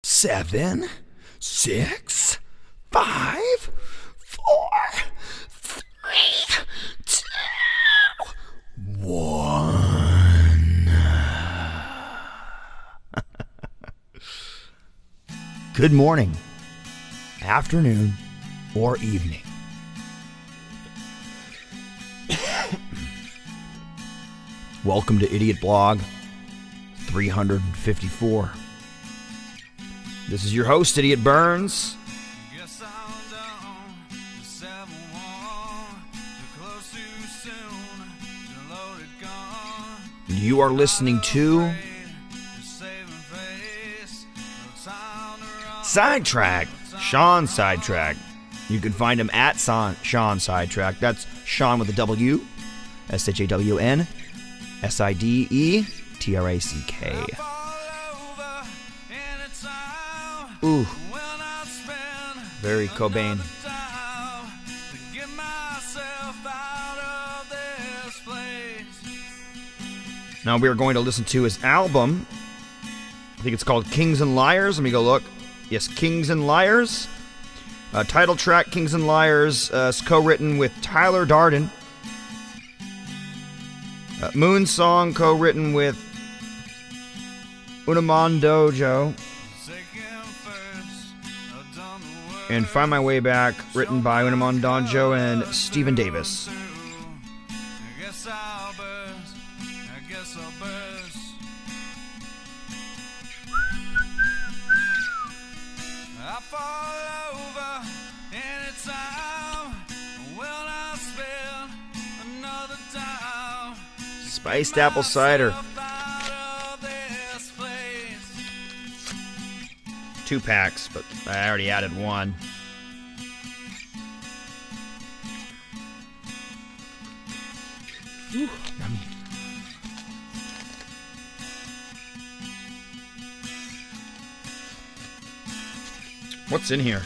7, 6, 5, 4, 3, 2, 1. Good morning, afternoon, or evening. Welcome to IdiOtBlog 354. This is your host, Idiot Burns. You are listening to Sidetrack, Sean Sidetrack. You can find him at Sean Sidetrack. That's Sean with a W, SHAWN, SIDETRACK. Ooh, very Cobain. Now we are going to listen to his album. I think it's called Kings and Liars. Let me go look. Yes, Kings and Liars. Title track, Kings and Liars, is co-written with Tyler Darden. Moon Song, co-written with Unamon Dojo. And Find My Way Back, written by Unamon Dojo and Stephen Davis. Spiced apple cider. 2 packs, but I already added 1. Ooh, yummy. What's in here?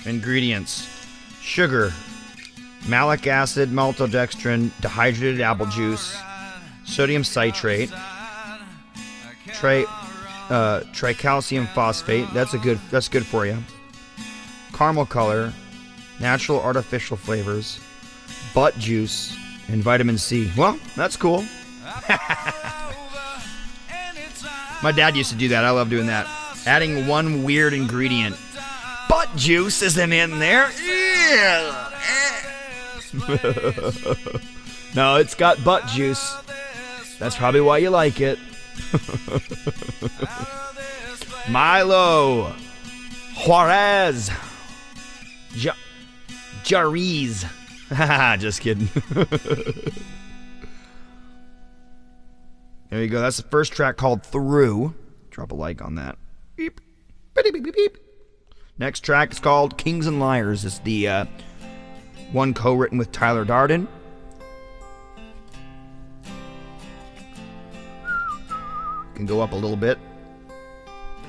Ingredients: sugar, malic acid, maltodextrin, dehydrated apple juice, sodium citrate, tricalcium phosphate. That's good for you. Caramel color, natural artificial flavors, butt juice, and vitamin C. Well, that's cool. My dad used to do that. I love doing that. Adding one weird ingredient. Butt juice isn't in there. No, it's got butt juice. That's probably why you like it. Milo, Juarez, Jariz. Just kidding. There you go. That's the first track, called Through. Drop a like on that. Beep. Beep, beep, beep, beep. Next track is called Kings and Liars. It's the one co-written with Tyler Darden. Can go up a little bit.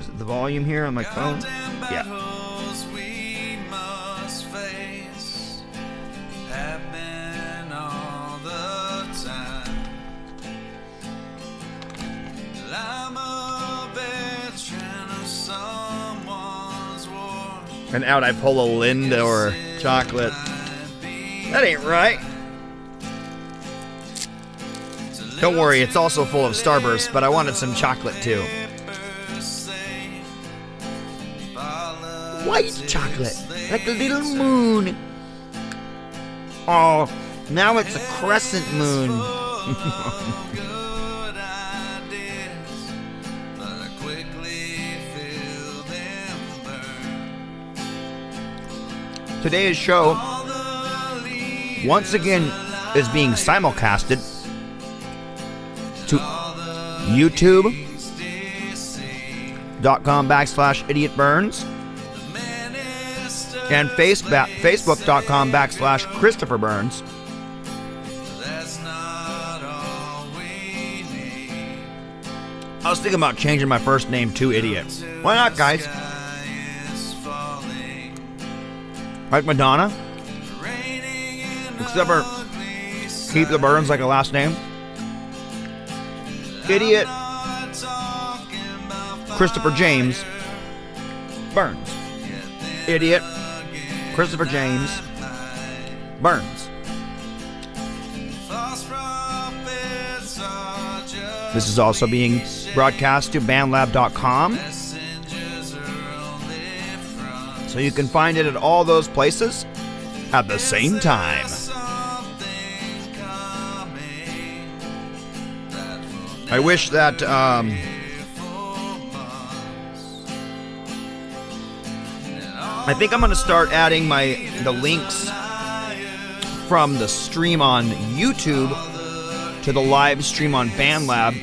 Is it the volume here on my phone? Yeah. And out I pull a Linda or chocolate. That ain't right. Don't worry, it's also full of Starburst, but I wanted some chocolate too. White chocolate, like a little moon. Oh, now it's a crescent moon. Today's show, once again, is being simulcasted to youtube.com/idiotburns and facebook.com/Christopher Burns. I was thinking about changing my first name to Idiot. Why not, guys? Like Madonna? Except for keep the Burns like a last name. Idiot Christopher James Burns. Idiot. Christopher James. Burns. This is also being broadcast to BandLab.com. So you can find it at all those places at the same time. I wish that I think I'm going to start adding the links from the stream on YouTube to the live stream on BandLab,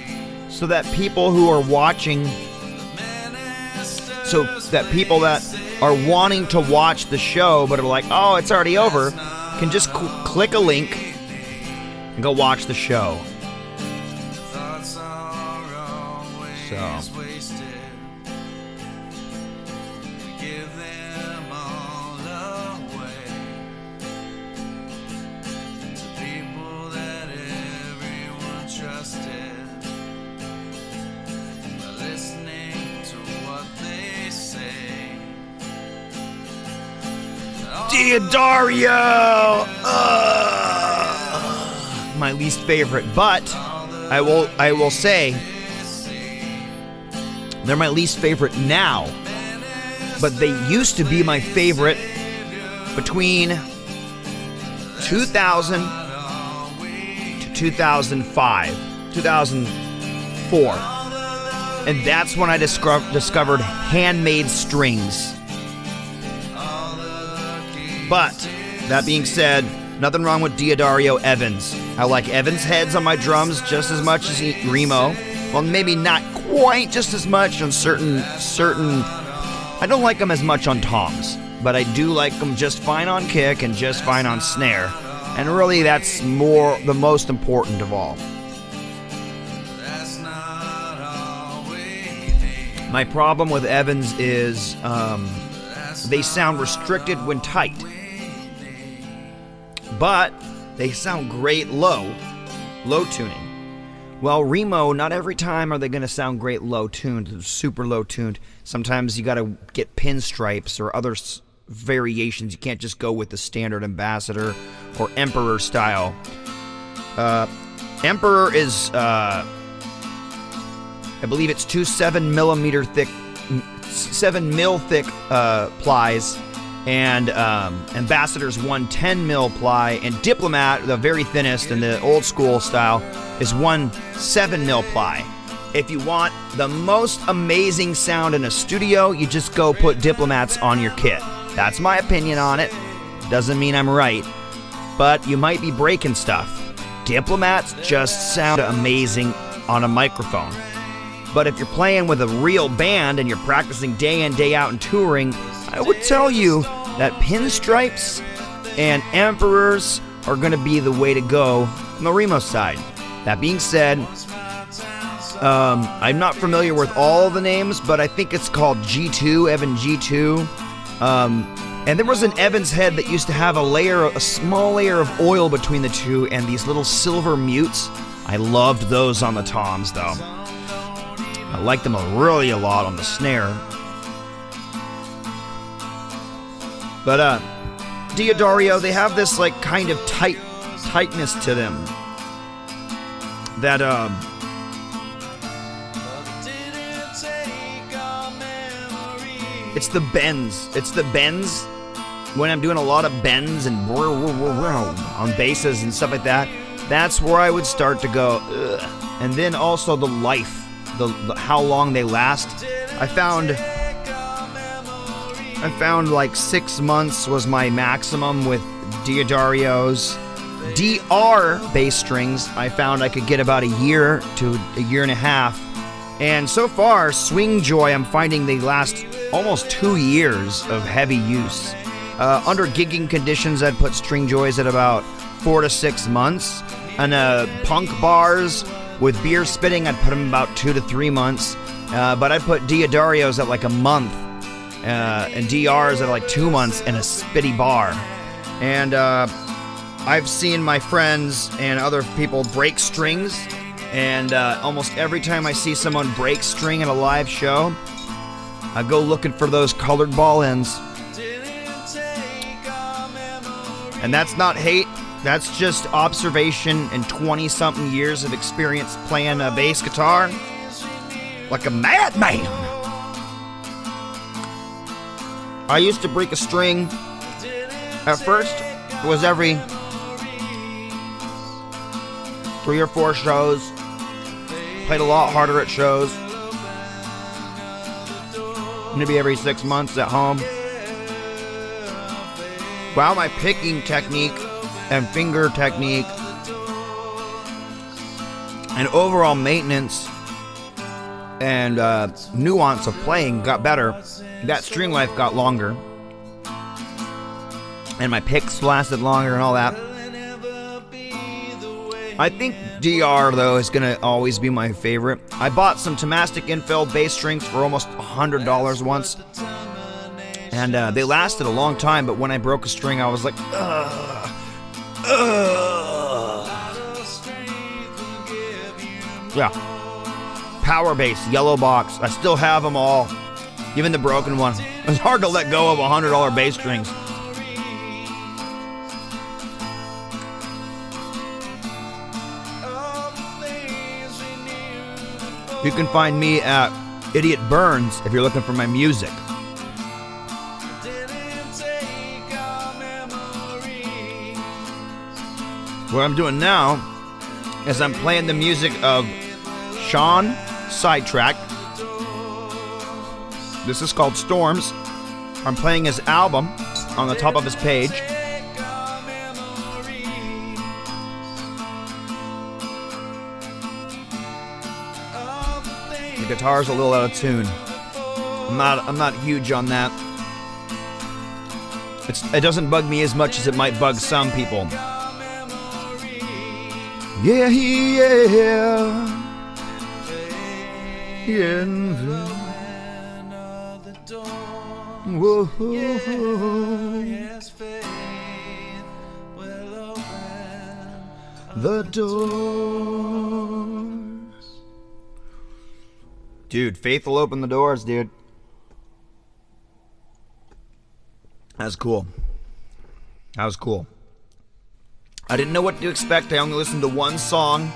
so that people who are watching, so that people that are wanting to watch the show but are like, oh, it's already over, can just click a link and go watch the show. So Dario, my least favorite, but I will say they're my least favorite now, but they used to be my favorite between 2000 to 2005, 2004, and that's when I discovered handmade strings. But, that being said, nothing wrong with Diodario Evans. I like Evans' heads on my drums just as much as Remo. Well, maybe not quite just as much on certain... I don't like them as much on toms, but I do like them just fine on kick and just fine on snare. And really, that's the most important of all. My problem with Evans is they sound restricted when tight. But they sound great low tuning. Well, Remo, not every time are they going to sound great low tuned, super low tuned. Sometimes you got to get pinstripes or other variations. You can't just go with the standard Ambassador or Emperor style. Emperor is, I believe it's 2 7mm thick, 7 mil thick plies. And Ambassador's 1 10 mil ply, and Diplomat, the very thinnest and the old school style, is 1 7 mil ply. If you want the most amazing sound in a studio, you just go put Diplomats on your kit. That's my opinion on it. Doesn't mean I'm right, but you might be breaking stuff. Diplomats just sound amazing on a microphone. But if you're playing with a real band and you're practicing day in, day out and touring, I would tell you that pinstripes and Emperors are going to be the way to go on the Remo side. That being said, I'm not familiar with all the names, but I think it's called G2, Evan G2. And there was an Evans head that used to have a small layer of oil between the two and these little silver mutes. I loved those on the toms, though. I liked them really a lot on the snare. But Diodario, they have this like kind of tightness to them that it's the bends. It's the bends when I'm doing a lot of bends and on basses and stuff like that. That's where I would start to go. Ugh. And then also the life, the how long they last. I found like 6 months was my maximum with Diodario's. DR bass strings, I found I could get about a year to a year and a half. And so far, Swing Joy, I'm finding they last almost 2 years of heavy use. Under gigging conditions, I'd put String Joys at about 4 to 6 months. And punk bars with beer spitting, I'd put them about 2 to 3 months. But I'd put Diodarios at like a month. And DRs at like 2 months in a spitty bar. And I've seen my friends and other people break strings, and almost every time I see someone break string at a live show, I go looking for those colored ball ends. And that's not hate. That's just observation and 20-something years of experience playing a bass guitar like a madman. I used to break a string. At first, it was every 3 or 4 shows. Played a lot harder at shows. Maybe every 6 months at home. Wow, my picking technique and finger technique and overall maintenance and nuance of playing got better. That string life got longer. And my picks lasted longer and all that. I think DR, though, is going to always be my favorite. I bought some Tomastic infill bass strings for almost $100 once. And they lasted a long time, but when I broke a string, I was like, Yeah. Power bass, yellow box. I still have them all. Even the broken one. It's hard to let go of $100 bass strings. You can find me at Idiot Burns if you're looking for my music. What I'm doing now is I'm playing the music of Sean Sidetrack. This is called Storms. I'm playing his album on the top of his page. The guitar's a little out of tune. I'm not huge on that. It doesn't bug me as much as it might bug some people. Yeah, yeah. Whoa. The doors. Dude, faith will open the doors, dude. That's cool. That was cool. I didn't know what to expect. I only listened to one song.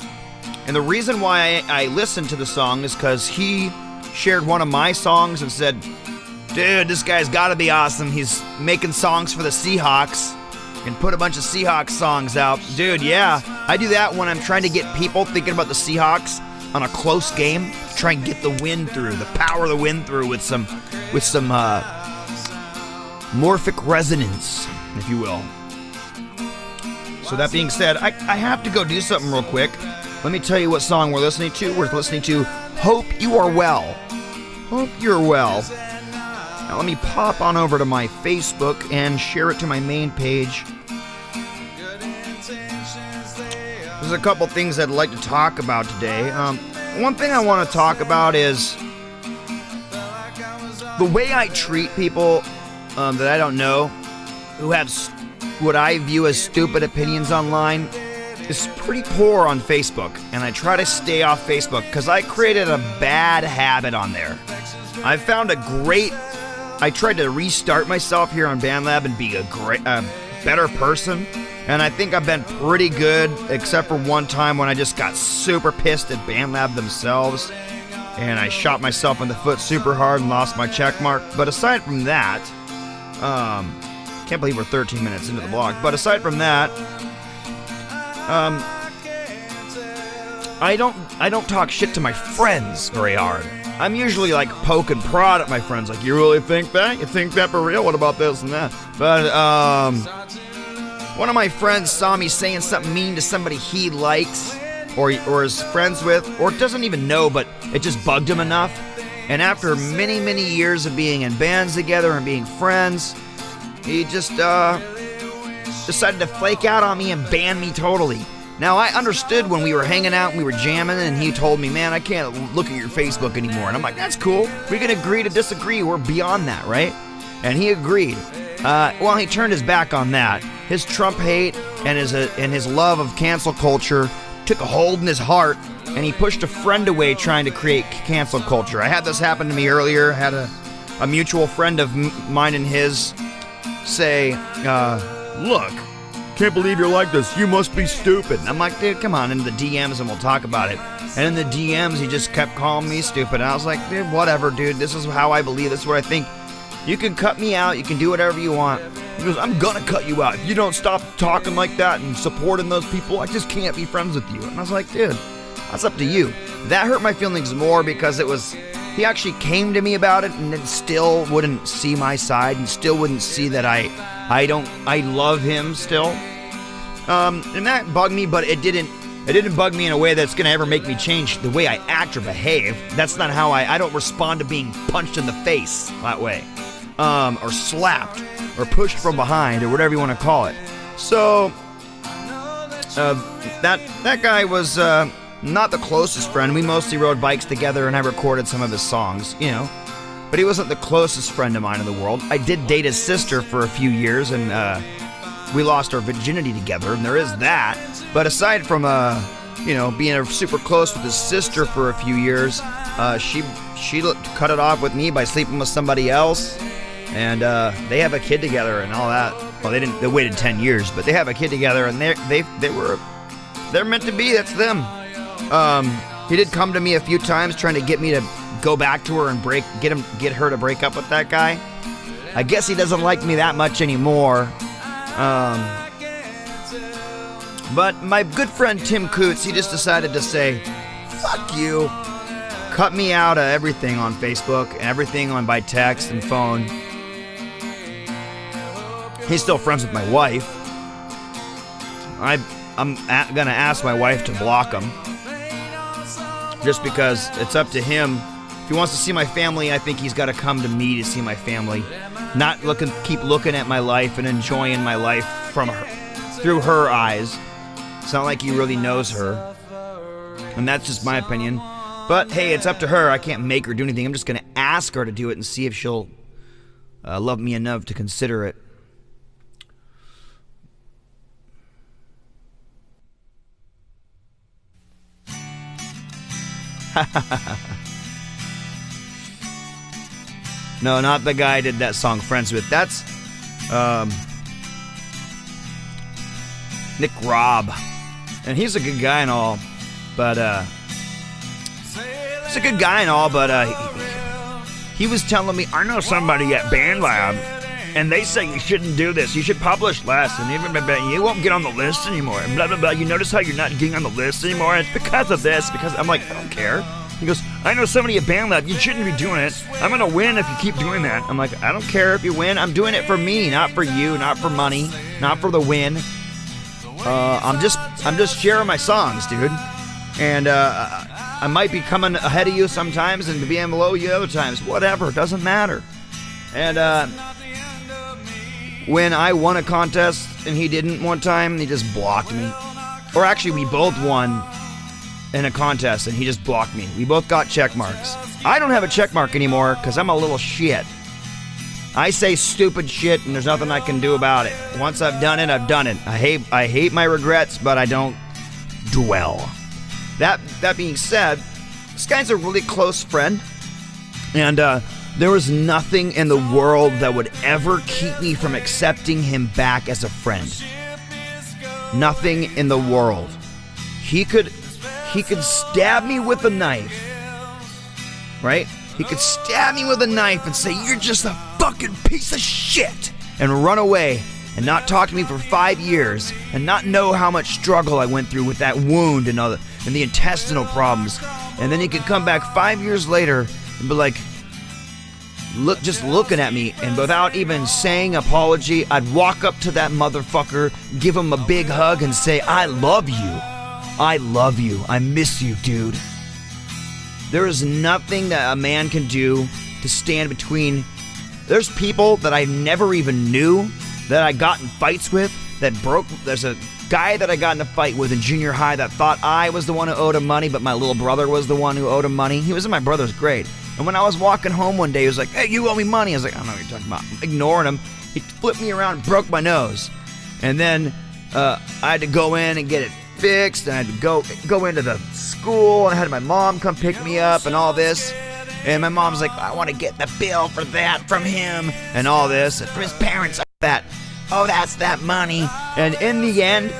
And the reason why I listened to the song is because he shared one of my songs and said, dude, this guy's gotta be awesome. He's making songs for the Seahawks and put a bunch of Seahawks songs out. Dude, yeah. I do that when I'm trying to get people thinking about the Seahawks on a close game. Try and get the wind through, the power of the wind through with some morphic resonance, if you will. So that being said, I have to go do something real quick. Let me tell you what song we're listening to. We're listening to Hope You Are Well. Hope You're Well. Now let me pop on over to my Facebook and share it to my main page. There's a couple things I'd like to talk about today. One thing I want to talk about is the way I treat people that I don't know, who have what I view as stupid opinions online, is pretty poor on Facebook. And I try to stay off Facebook because I created a bad habit on there. I found I tried to restart myself here on BandLab and be a better person. And I think I've been pretty good, except for one time when I just got super pissed at BandLab themselves. And I shot myself in the foot super hard and lost my check mark. But aside from that, can't believe we're 13 minutes into the blog. But aside from that, I don't talk shit to my friends very hard. I'm usually like poke and prod at my friends, like, you really think that? You think that for real? What about this and that? But one of my friends saw me saying something mean to somebody he likes or is friends with or doesn't even know, but it just bugged him enough. And after many, many years of being in bands together and being friends, he just decided to flake out on me and ban me totally. Now, I understood when we were hanging out and we were jamming and he told me, man, I can't look at your Facebook anymore. And I'm like, that's cool. We can agree to disagree. We're beyond that, right? And he agreed. Well, he turned his back on that. His Trump hate and his love of cancel culture took a hold in his heart, and he pushed a friend away trying to create cancel culture. I had this happen to me earlier. I had a mutual friend of mine and his say, look, can't believe you're like this. You must be stupid. And I'm like, dude, come on, into the DMs and we'll talk about it. And in the DMs, he just kept calling me stupid. And I was like, dude, whatever, dude. This is how I believe. This is what I think. You can cut me out. You can do whatever you want. He goes, I'm gonna cut you out. If you don't stop talking like that and supporting those people, I just can't be friends with you. And I was like, dude, that's up to you. That hurt my feelings more because it was, he actually came to me about it and then still wouldn't see my side and still wouldn't see that I love him still. And that bugged me, but it didn't bug me in a way that's gonna ever make me change the way I act or behave. That's not how I don't respond to being punched in the face that way. Or slapped, or pushed from behind, or whatever you want to call it. So, that guy was not the closest friend. We mostly rode bikes together, and I recorded some of his songs, you know. But he wasn't the closest friend of mine in the world. I did date his sister for a few years, and we lost our virginity together, and there is that. But aside from, being super close with his sister for a few years, she cut it off with me by sleeping with somebody else. And they have a kid together and all that. Well, they waited 10 years, but they have a kid together, and they're meant to be. That's them. He did come to me a few times trying to get me to go back to her and get her to break up with that guy. I guess he doesn't like me that much anymore. But my good friend Tim Coots, he just decided to say, fuck you. Cut me out of everything on Facebook and everything by text and phone. He's still friends with my wife. I'm gonna ask my wife to block him. Just because it's up to him. If he wants to see my family, I think he's got to come to me to see my family. Not keep looking at my life and enjoying my life through her eyes. It's not like he really knows her. And that's just my opinion. But hey, it's up to her. I can't make her do anything. I'm just gonna ask her to do it and see if she'll love me enough to consider it. No, not the guy I did that song Friends with. That's Nick Robb. And he's a good guy and all, but he was telling me, I know somebody at BandLab, and they say you shouldn't do this. You should publish less, and even you won't get on the list anymore. And blah blah blah. You notice how you're not getting on the list anymore? It's because of this. Because I'm like, I don't care. He goes, I know somebody at BandLab. You shouldn't be doing it. I'm gonna win if you keep doing that. I'm like, I don't care if you win. I'm doing it for me, not for you, not for money, not for the win. I'm just sharing my songs, dude. And I might be coming ahead of you sometimes and being below you other times. Whatever, doesn't matter. And when I won a contest and he didn't one time, he just blocked me. Or actually, we both won in a contest and he just blocked me. We both got check marks. I don't have a check mark anymore because I'm a little shit. I say stupid shit and there's nothing I can do about it. Once I've done it, I've done it. I hate my regrets, but I don't dwell. That being said, this guy's a really close friend, and there was nothing in the world that would ever keep me from accepting him back as a friend. Nothing in the world. He could stab me with a knife, right? He could stab me with a knife and say, you're just a fucking piece of shit, and run away and not talk to me for 5 years and not know how much struggle I went through with that wound and all and the intestinal problems. And then he could come back 5 years later and be like, just looking at me, and without even saying apology, I'd walk up to that motherfucker, give him a big hug and say, I love you. I love you. I miss you, dude. There is nothing that a man can do to stand between. There's people that I never even knew that I got in fights with that broke. There's a guy that I got in a fight with in junior high that thought I was the one who owed him money, but my little brother was the one who owed him money. He was in my brother's grade. And when I was walking home one day, he was like, hey, you owe me money. I was like, I don't know what you're talking about. I'm ignoring him. He flipped me around and broke my nose. And then I had to go in and get it fixed. And I had to go into the school, and I had my mom come pick me up and all this. And my mom's like, I want to get the bill for that from him and all this. And from his parents, that. Oh, that's that money. And in the end,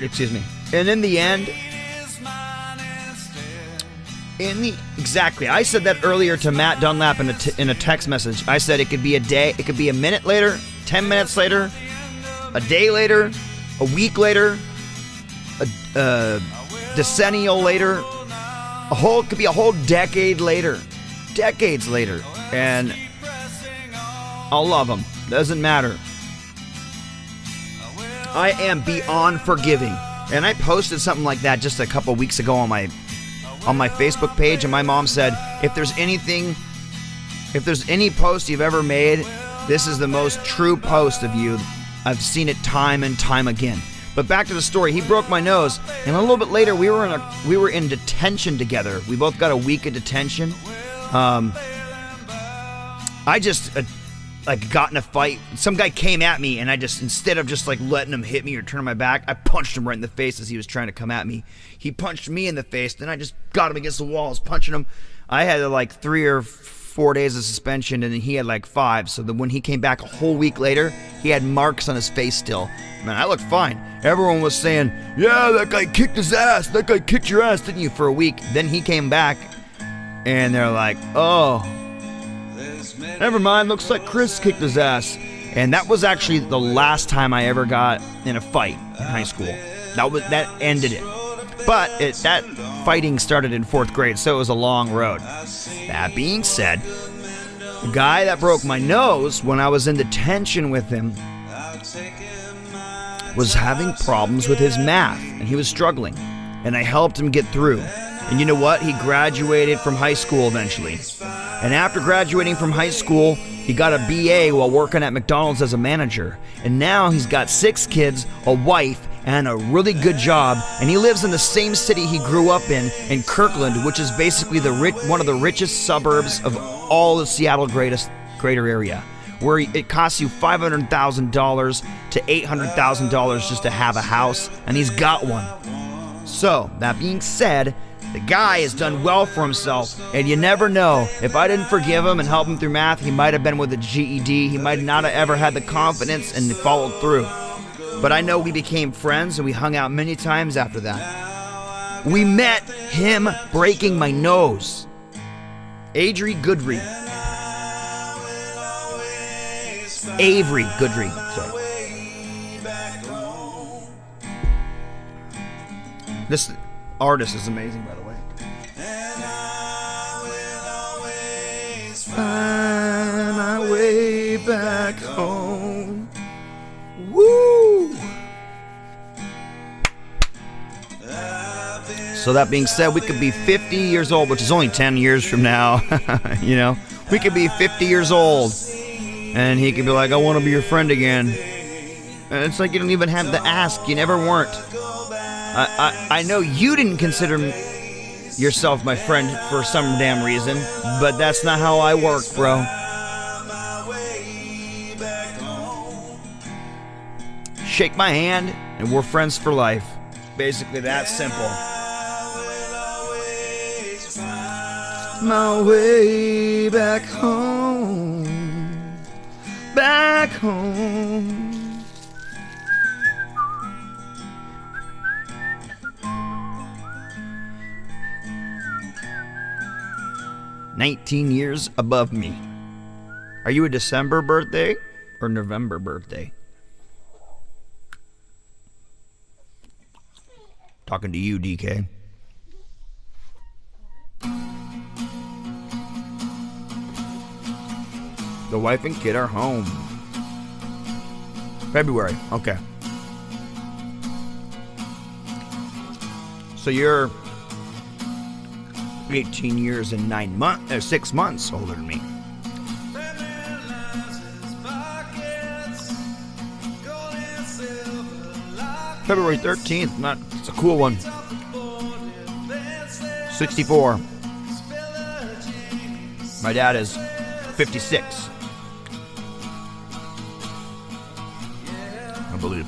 excuse me. And in the end, exactly. I said that earlier to Matt Dunlap in a text message. I said it could be a day, it could be a minute later, 10 minutes later, a day later, a week later, a decennial later, it could be a whole decade later, decades later, and I'll love them. Doesn't matter. I am beyond forgiving, and I posted something like that just a couple weeks ago on my Facebook page, and my mom said, if there's any post you've ever made, this is the most true post of you. I've seen it time and time again. But back to the story. He broke my nose, and a little bit later, we were in detention together. We both got a week of detention. I just got in a fight. Some guy came at me, and I just, instead of just letting him hit me or turning my back, I punched him right in the face as he was trying to come at me. He punched me in the face, then I just got him against the wall. I was punching him. I had 3 or 4 days of suspension, and then he had 5. So that when he came back a whole week later, he had marks on his face still. Man, I looked fine. Everyone was saying, yeah, that guy kicked his ass. That guy kicked your ass, didn't you, for a week? Then he came back, and they're like, oh, never mind, looks like Chris kicked his ass. And that was actually the last time I ever got in a fight in high school. That ended it. But that fighting started in 4th grade, so it was a long road. That being said, the guy that broke my nose when I was in detention with him was having problems with his math, and he was struggling. And I helped him get through. And you know what? He graduated from high school eventually. And after graduating from high school, he got a BA while working at McDonald's as a manager. And now he's got 6 kids, a wife, and a really good job. And he lives in the same city he grew up in Kirkland, which is basically one of the richest suburbs of all the Seattle greater area, where it costs you $500,000 to $800,000 just to have a house, and he's got one. So, that being said, the guy has done well for himself, and you never know. If I didn't forgive him and help him through math, he might have been with a GED. He might not have ever had the confidence and followed through. But I know we became friends, and we hung out many times after that. We met him breaking my nose. Avery Goodry. Sorry. This artist is amazing, by the way. Find my way back home. Woo! So that being said, we could be 50 years old, which is only 10 years from now. You know, we could be 50 years old, and he could be like, I want to be your friend again. And it's like you don't even have to ask. You never weren't. I know you didn't consider yourself my friend for some damn reason, but that's not how I work, bro. Shake my hand, and we're friends for life. Basically that simple. My way back home. Back home. "19 years above me." Are you a December birthday or November birthday? Talking to you, DK. The wife and kid are home. February, okay. So you're 18 years and 9 months, or 6 months older than me. February 13th, it's a cool one. 64. My dad is 56. I believe.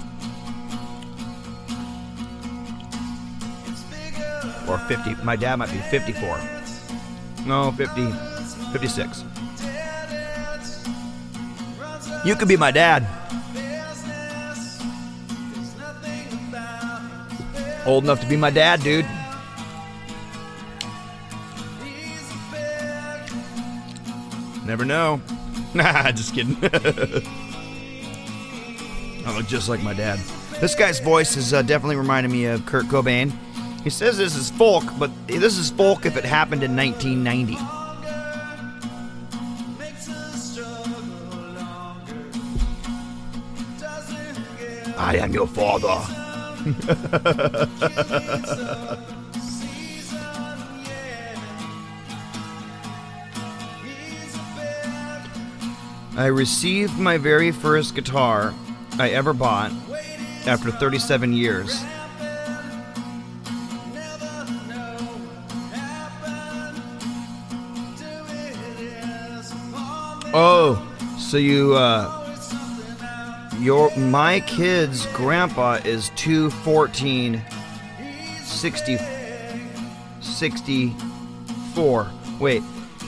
Or 50. My dad might be 54. No, 50, 56. You could be my dad. Old enough to be my dad, dude. Never know. Nah, just kidding. I look just like my dad. This guy's voice is definitely reminding me of Kurt Cobain. He says this is folk, but this is folk if it happened in 1990. I am your father. I received my very first guitar I ever bought after 37 years. Oh, so my kid's grandpa is 214 64. Wait,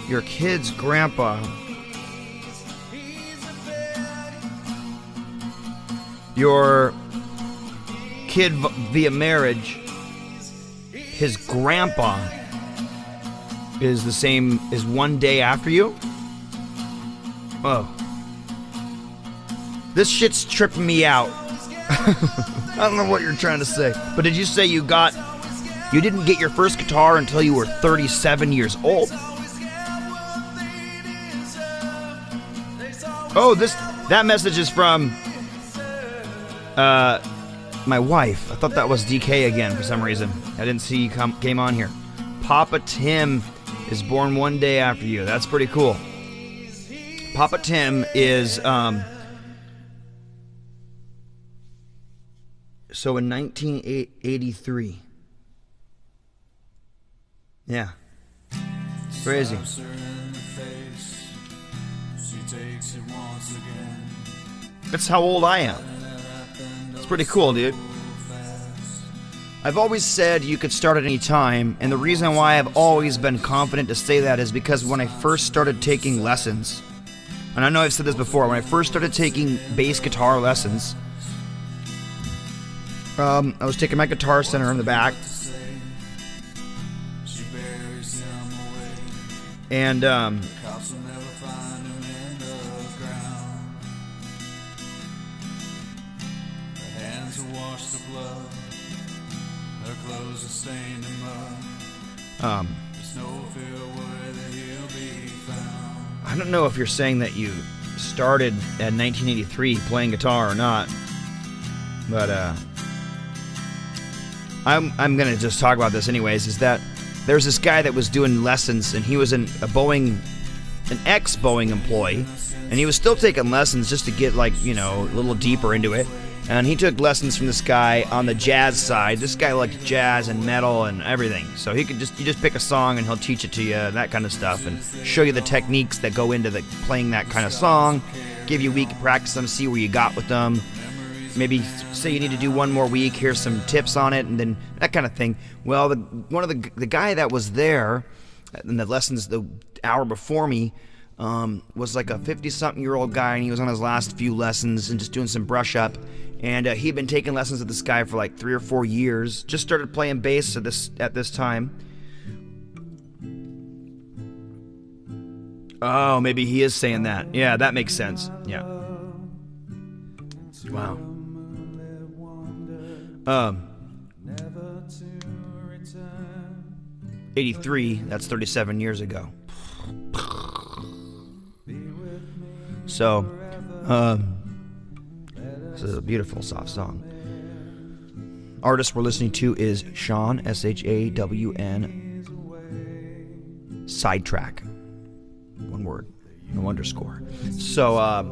your kid's grandpa. Your kid via marriage, his grandpa is the same as one day after you? Oh. This shit's tripping me out. I don't know what you're trying to say. But did you say you didn't get your first guitar until you were 37 years old? Oh, that message is from my wife. I thought that was DK again for some reason. I didn't see you came on here. Papa Tim is born one day after you. That's pretty cool. Papa Tim is so in 1983. Yeah. Crazy. That's how old I am. It's pretty cool, dude. I've always said you could start at any time, and the reason why I've always been confident to say that is because when I first started taking lessons, and I know I've said this before, when I first started taking bass guitar lessons, I was taking my Guitar Center in the back, and I don't know if you're saying that you started at 1983 playing guitar or not, but I'm gonna just talk about this anyways. Is that there's this guy that was doing lessons, and he was an ex-Boeing employee, and he was still taking lessons just to get, like, you know, a little deeper into it. And he took lessons from this guy on the jazz side. This guy liked jazz and metal and everything. So you just pick a song and he'll teach it to you, that kind of stuff, and show you the techniques that go into playing that kind of song, give you a week to practice them, see where you got with them. Maybe say you need to do one more week, here's some tips on it, and then that kind of thing. Well, the guy that was there in the lessons the hour before me was like a 50-something-year-old guy, and he was on his last few lessons and just doing some brush up. And he'd been taking lessons with this guy for like 3 or 4 years. Just started playing bass at this time. Oh, maybe he is saying that. Yeah, that makes sense. Yeah. Wow. 83. That's 37 years ago. So, this is a beautiful, soft song. Artist we're listening to is Shawn, S-H-A-W-N, Sidetrack. One word, no underscore. So,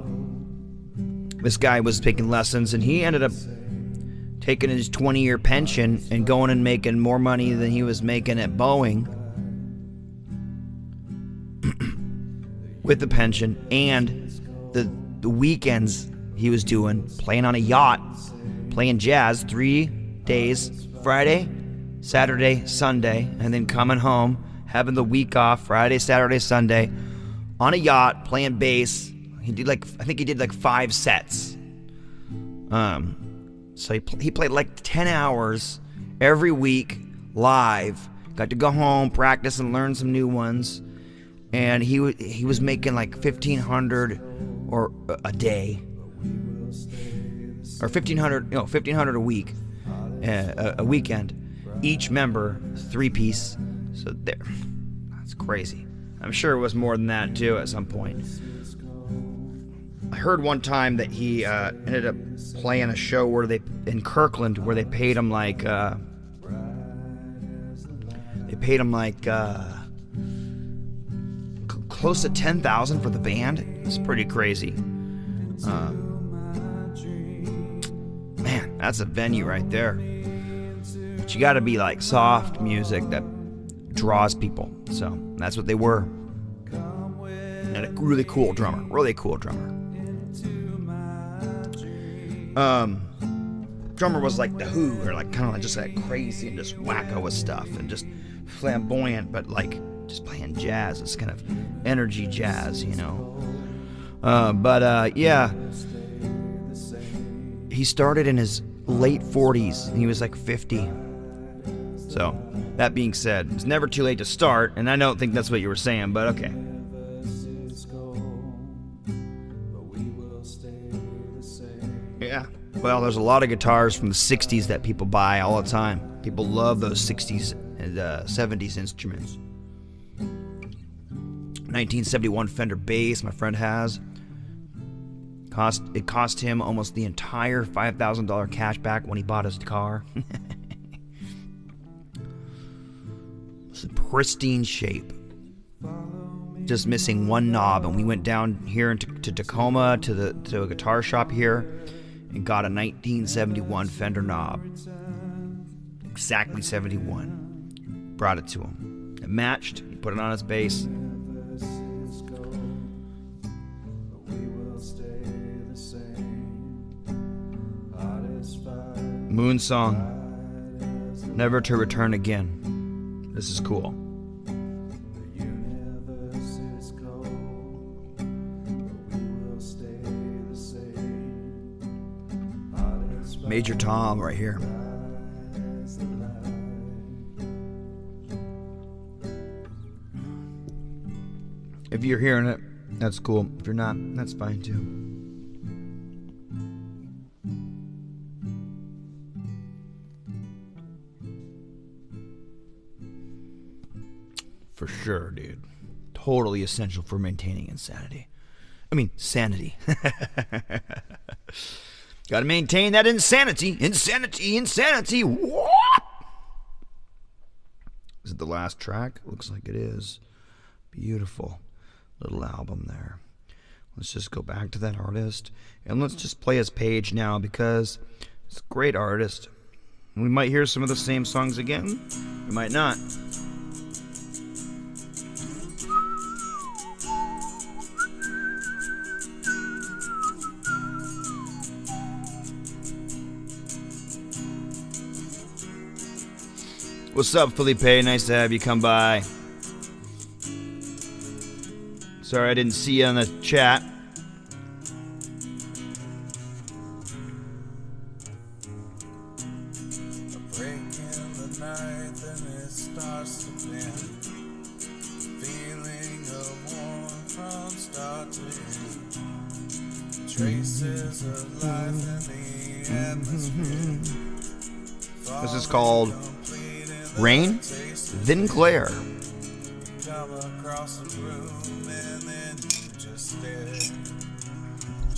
this guy was taking lessons, and he ended up taking his 20-year pension and going and making more money than he was making at Boeing with the pension, and the weekends he was doing, playing on a yacht, playing jazz 3 days, Friday, Saturday, Sunday, and then coming home, having the week off, Friday, Saturday, Sunday, on a yacht, playing bass. He did I think he did like 5 sets. So he played like 10 hours every week, live. Got to go home, practice, and learn some new ones. And he was making like $1,500 or a day, or $1,500 a week, a weekend. Each member 3-piece. So there, that's crazy. I'm sure it was more than that too at some point. I heard one time that he ended up playing a show in Kirkland where they paid him like close to $10,000 for the band. It's pretty crazy. Man, that's a venue right there. But you got to be like soft music that draws people. So that's what they were. And a really cool drummer. Drummer was like the Who, or like kind of like just like crazy and just wacko with stuff and just flamboyant, but like just playing jazz. It's kind of energy jazz, you know. Yeah, he started in his late 40s and he was like 50. So that being said, it's never too late to start, and I don't think that's what you were saying, but okay. Yeah. Well, there's a lot of guitars from the 60s that people buy all the time. People love those 60s and 70s instruments. 1971 Fender bass my friend has. It cost him almost the entire $5,000 cash back when he bought his car. It's in pristine shape. Just missing one knob, and we went down here to Tacoma to a guitar shop here and got a 1971 Fender knob. Exactly 71. Brought it to him. It matched. He put it on his bass. Moon Song. Never to Return Again. This is cool. Major Tom right here. If you're hearing it, that's cool. If you're not, that's fine too. For sure, dude. Totally essential for maintaining insanity. Sanity. Gotta maintain that insanity. Insanity. What? Is it the last track? Looks like it is. Beautiful little album there. Let's just go back to that artist. And let's just play his page now because it's a great artist. We might hear some of the same songs again. We might not. What's up, Felipe? Nice to have you come by. Sorry I didn't see you on the chat. This is called Rain, Then Glare.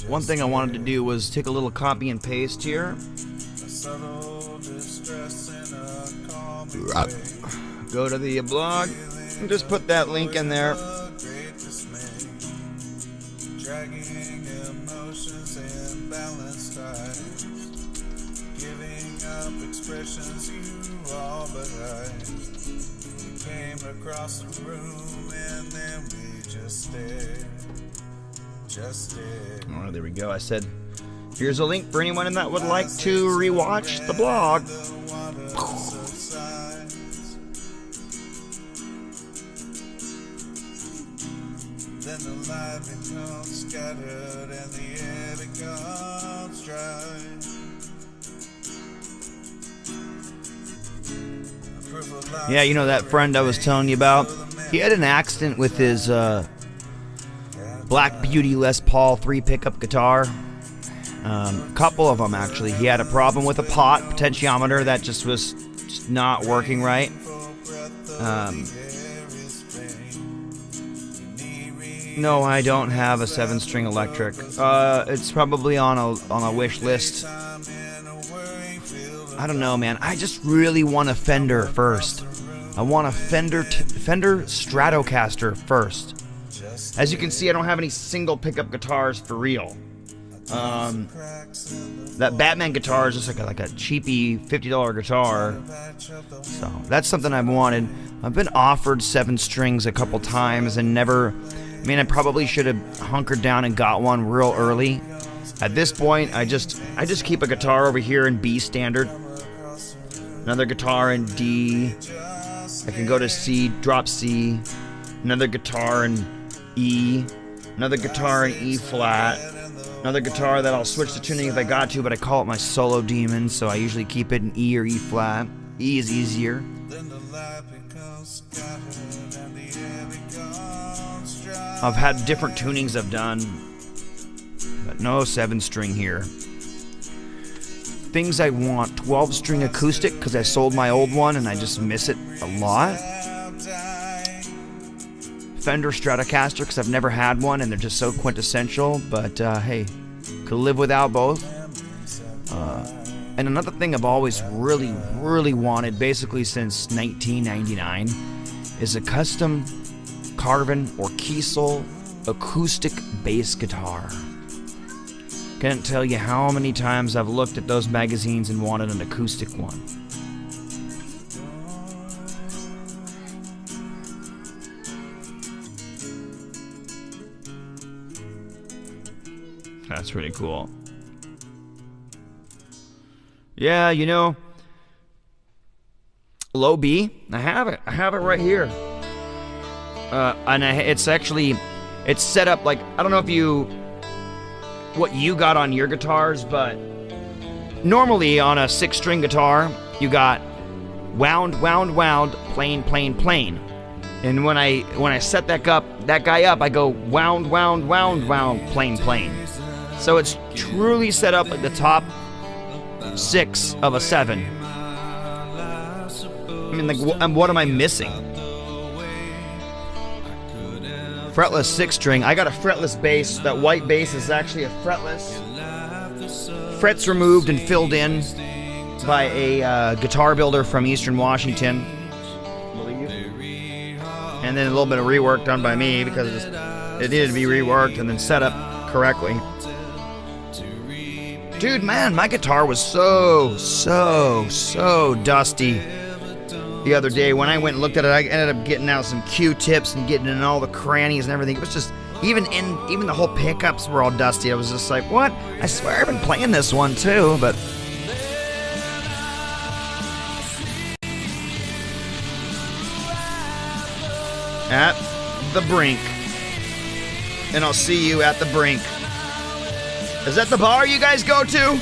One thing I wanted to do was take a little copy and paste here. Go to the blog and just put that link in there. Expressions you all but I came across the room and then we just stared. Oh, there we go. I said, here's a link for anyone that would like to rewatch the blog. Yeah, you know that friend I was telling you about? He had an accident with his Black Beauty Les Paul 3 pickup guitar. A couple of them, actually. He had a problem with a pot potentiometer that just was not working right. No, I don't have a 7-string electric. It's probably on a wish list. I don't know, man. I just really want a Fender first. I want a Fender Stratocaster first. As you can see, I don't have any single pickup guitars for real. That Batman guitar is just like a cheapy $50 guitar. So that's something I've wanted. I've been offered 7 strings a couple times and never. I mean, I probably should have hunkered down and got one real early. At this point, I just keep a guitar over here in B standard. Another guitar in D. I can go to C, drop C. Another guitar in E. Another guitar in E flat. Another guitar that I'll switch the tuning if I got to, but I call it my solo demon, so I usually keep it in E or E flat. E is easier. I've had different tunings I've done, but no 7-string here. Things I want: 12-string acoustic, because I sold my old one and I just miss it a lot. Fender Stratocaster, because I've never had one and they're just so quintessential, but hey, could live without both. And another thing I've always really wanted, basically since 1999, is a custom Carvin or Kiesel acoustic bass guitar. Can't tell you how many times I've looked at those magazines and wanted an acoustic one. That's pretty cool. Yeah, you know, low B, I have it right here. And it's set up like, I don't know if what you got on your guitars, but normally on a 6-string guitar, you got wound, plain. And when I set that guy up, I go wound, plain. So it's truly set up at the top 6 of a 7. I mean, like, what am I missing? Fretless 6-string. I got a fretless bass. That white bass is actually a fretless. Frets removed and filled in by a guitar builder from Eastern Washington. And then a little bit of rework done by me because it needed to be reworked and then set up correctly. Dude, man, my guitar was so dusty the other day. When I went and looked at it, I ended up getting out some Q-tips and getting in all the crannies and everything. It was just, even the whole pickups were all dusty. I was just like, what? I swear I've been playing this one too, but... At the brink. And I'll see you at the brink. Is that the bar you guys go to?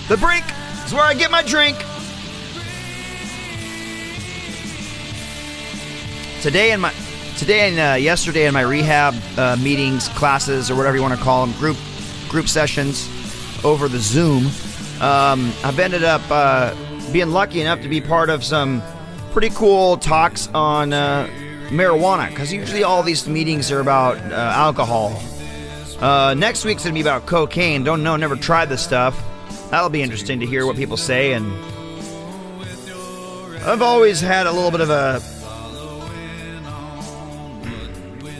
The brink is where I get my drink. Today and yesterday in my rehab meetings, classes, or whatever you want to call them, group sessions over the Zoom, I've ended up being lucky enough to be part of some pretty cool talks on marijuana, because usually all these meetings are about alcohol. Next week's gonna be about cocaine. Don't know, never tried this stuff. That'll be interesting to hear what people say. And I've always had a little bit of a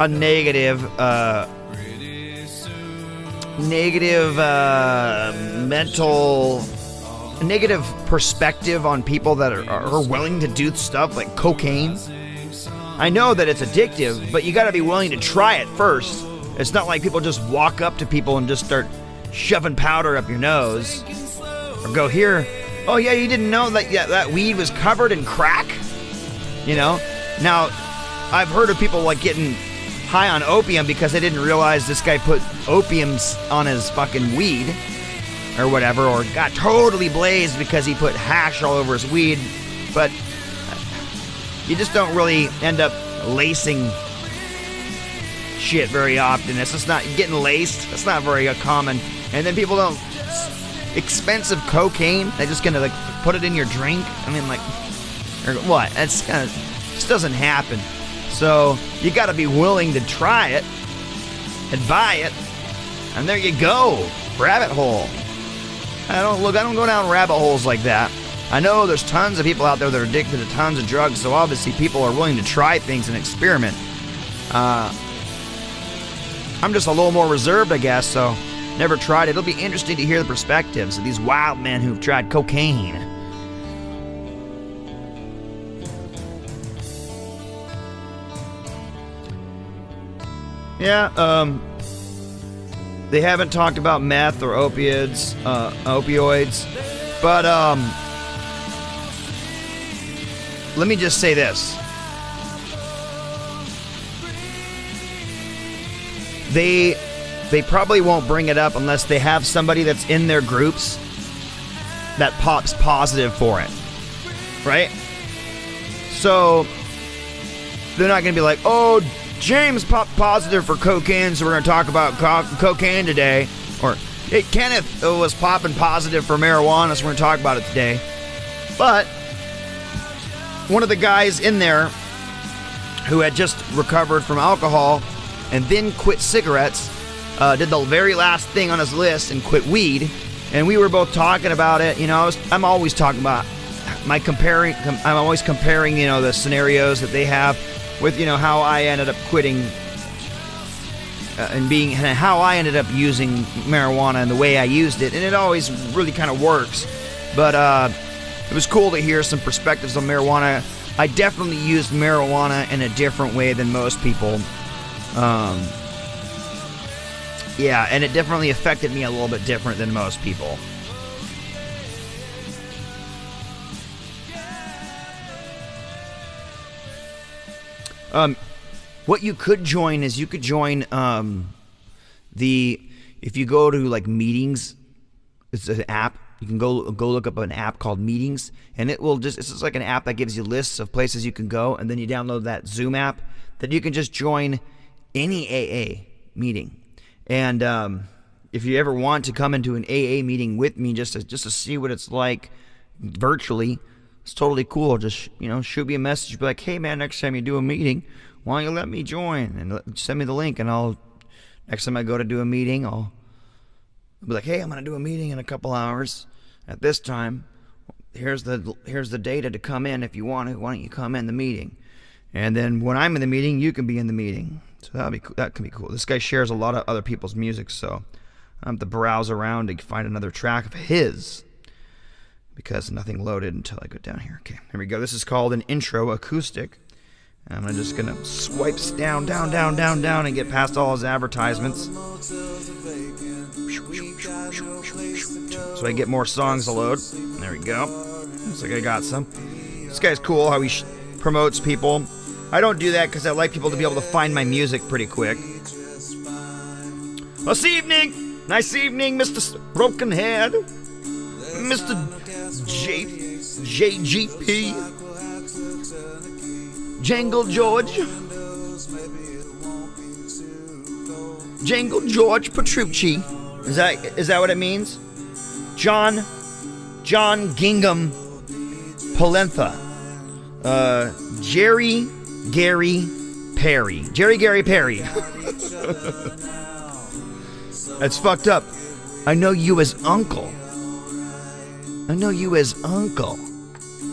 negative perspective on people that are willing to do stuff like cocaine. I know that it's addictive, but you gotta be willing to try it first. It's not like people just walk up to people and just start shoving powder up your nose. Or go, here, oh yeah, you didn't know that weed was covered in crack? You know? Now, I've heard of people like getting high on opium because they didn't realize this guy put opiums on his fucking weed or whatever, or got totally blazed because he put hash all over his weed. But you just don't really end up lacing shit very often. It's just not getting laced. That's not very common. And then people don't. Expensive cocaine. They're just gonna like put it in your drink. I mean, like, or what? That's kind of just doesn't happen. So you got to be willing to try it and buy it. And there you go, rabbit hole. I don't go down rabbit holes like that. I know there's tons of people out there that are addicted to tons of drugs, so obviously people are willing to try things and experiment. I'm just a little more reserved, I guess, so never tried it. It'll be interesting to hear the perspectives of these wild men who've tried cocaine. Yeah, they haven't talked about meth or opioids, but let me just say this. They probably won't bring it up unless they have somebody that's in their groups that pops positive for it, right? So they're not going to be like, oh, James popped positive for cocaine, so we're going to talk about cocaine today. Or, hey, Kenneth was popping positive for marijuana, so we're going to talk about it today. But one of the guys in there who had just recovered from alcohol and then quit cigarettes did the very last thing on his list and quit weed. And we were both talking about it. You know, I'm always talking about I'm always comparing, you know, the scenarios that they have with, you know, how I ended up quitting and how I ended up using marijuana and the way I used it. And it always really kind of works. But it was cool to hear some perspectives on marijuana. I definitely used marijuana in a different way than most people. Yeah, and it definitely affected me a little bit different than most people. What you could join is you could join if you go to like meetings, it's an app. You can go look up an app called Meetings, and it's just like an app that gives you lists of places you can go, and then you download that Zoom app that you can just join any AA meeting. And if you ever want to come into an AA meeting with me just to see what it's like virtually, it's totally cool. Just, you know, shoot me a message, be like, hey man, next time you do a meeting, why don't you let me join, and send me the link, and next time I go to do a meeting, I'll be like, hey, I'm gonna do a meeting in a couple hours at this time. Here's the data to come in if you want it. Why don't you come in the meeting? And then when I'm in the meeting, you can be in the meeting. So that can be cool. This guy shares a lot of other people's music, so I have to browse around to find another track of his because nothing loaded until I go down here. Okay, here we go. This is called an intro acoustic. I'm just gonna swipe down, and get past all his advertisements, so I get more songs to load. There we go. Looks like I got some. This guy's cool. How he promotes people. I don't do that because I like people to be able to find my music pretty quick. Nice evening, Mr. Brokenhead, Mr. JGP, Jangle George Petrucci. Is that what it means? John Gingham Polentha, Jerry Gary Perry. That's fucked up. I know you as Uncle.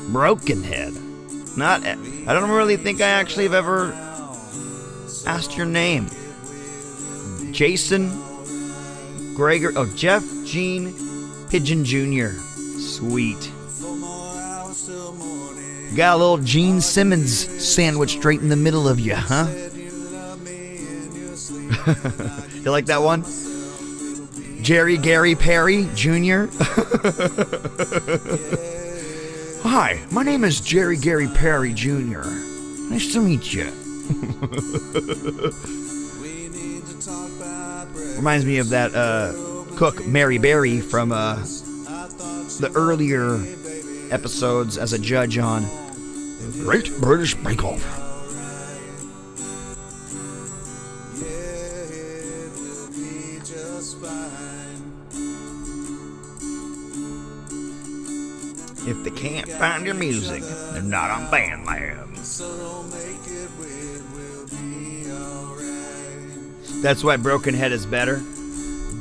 Brokenhead. I don't really think I actually have ever asked your name. Jason Gregor. Oh, Jeff Gene Pigeon Jr. Sweet. Got a little Gene Simmons sandwich straight in the middle of you, huh? You like that one? Jerry Gary Perry Jr. Hi, my name is Jerry Gary Perry Jr. Nice to meet you. Reminds me of that cook Mary Berry from the earlier episodes as a judge on Great British Bake Off. If they can't find your music, they're not on BandLab. That's why Broken Head is better,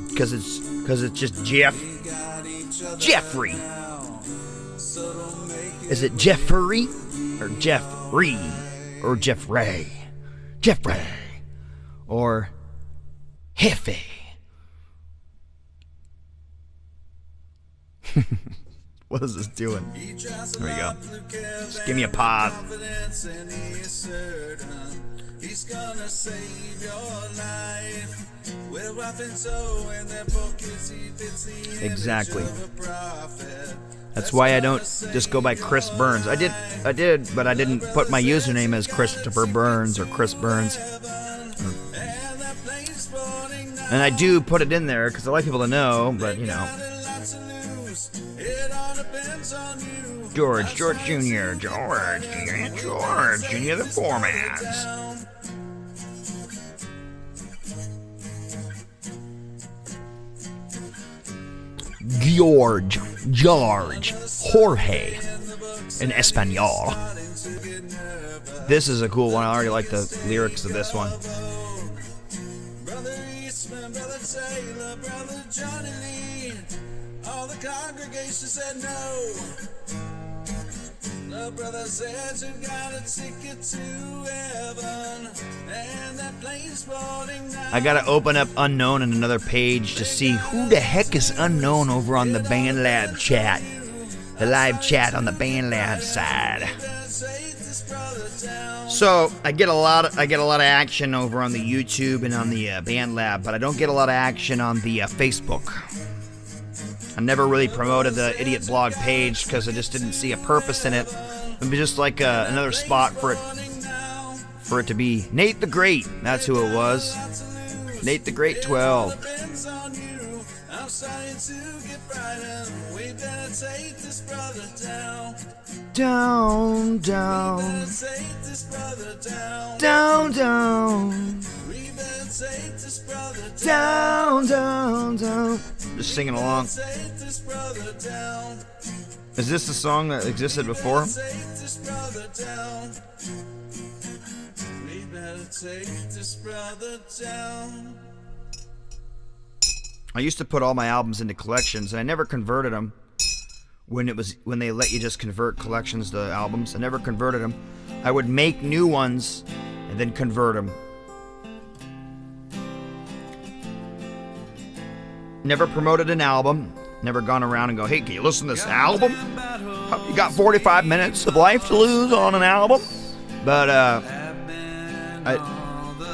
because it's just Jeffrey. Is it Jeffrey or Jeffrey or Jeffrey? Jeffrey or Hefe? What is this doing? There we go. Just give me a pause. He's gonna save your life. Exactly. That's why I don't just go by Chris Burns. I did, but I didn't put my username as Christopher Burns or Chris Burns. And I do put it in there because I like people to know, but you know. George Jr., George Jr., the formats. George, Jorge, in Espanol. This is a cool one. I already like the lyrics of this one. Brother Eastman, Brother Taylor, Brother Johnny Lee, all the congregation said no. The brother said you got a ticket to heaven, and that plane's boarding now. I gotta open up Unknown in another page to see who the heck is Unknown over on the BandLab chat. The live chat on the BandLab side. So I get a lot of action over on the YouTube and on the BandLab, but I don't get a lot of action on the Facebook. I never really promoted the IdiOtBlog page because I just didn't see a purpose in it. It was just like another spot for it to be Nate the Great. That's who it was. Nate the Great 12. Down, down, down, down, down, down. Just singing along. Is this the song that existed before? I used to put all my albums into collections, and I never converted them. When they let you just convert collections to albums, I never converted them. I would make new ones and then convert them. Never promoted an album. Never gone around and go, hey, can you listen to this album? You got 45 minutes of life to lose on an album? But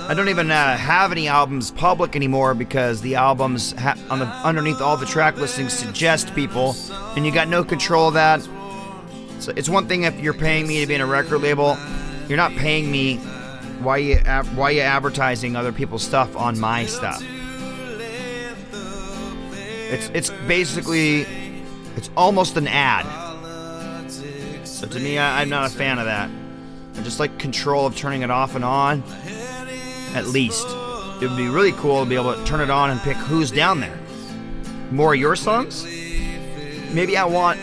I don't even have any albums public anymore because the albums underneath all the track listings suggest people, and you got no control of that. So it's one thing if you're paying me to be in a record label. You're not paying me. Why are you advertising other people's stuff on my stuff? It's basically, it's almost an ad. So to me, I'm not a fan of that. I just like control of turning it off and on. At least. It would be really cool to be able to turn it on and pick who's down there. More of your songs? Maybe I want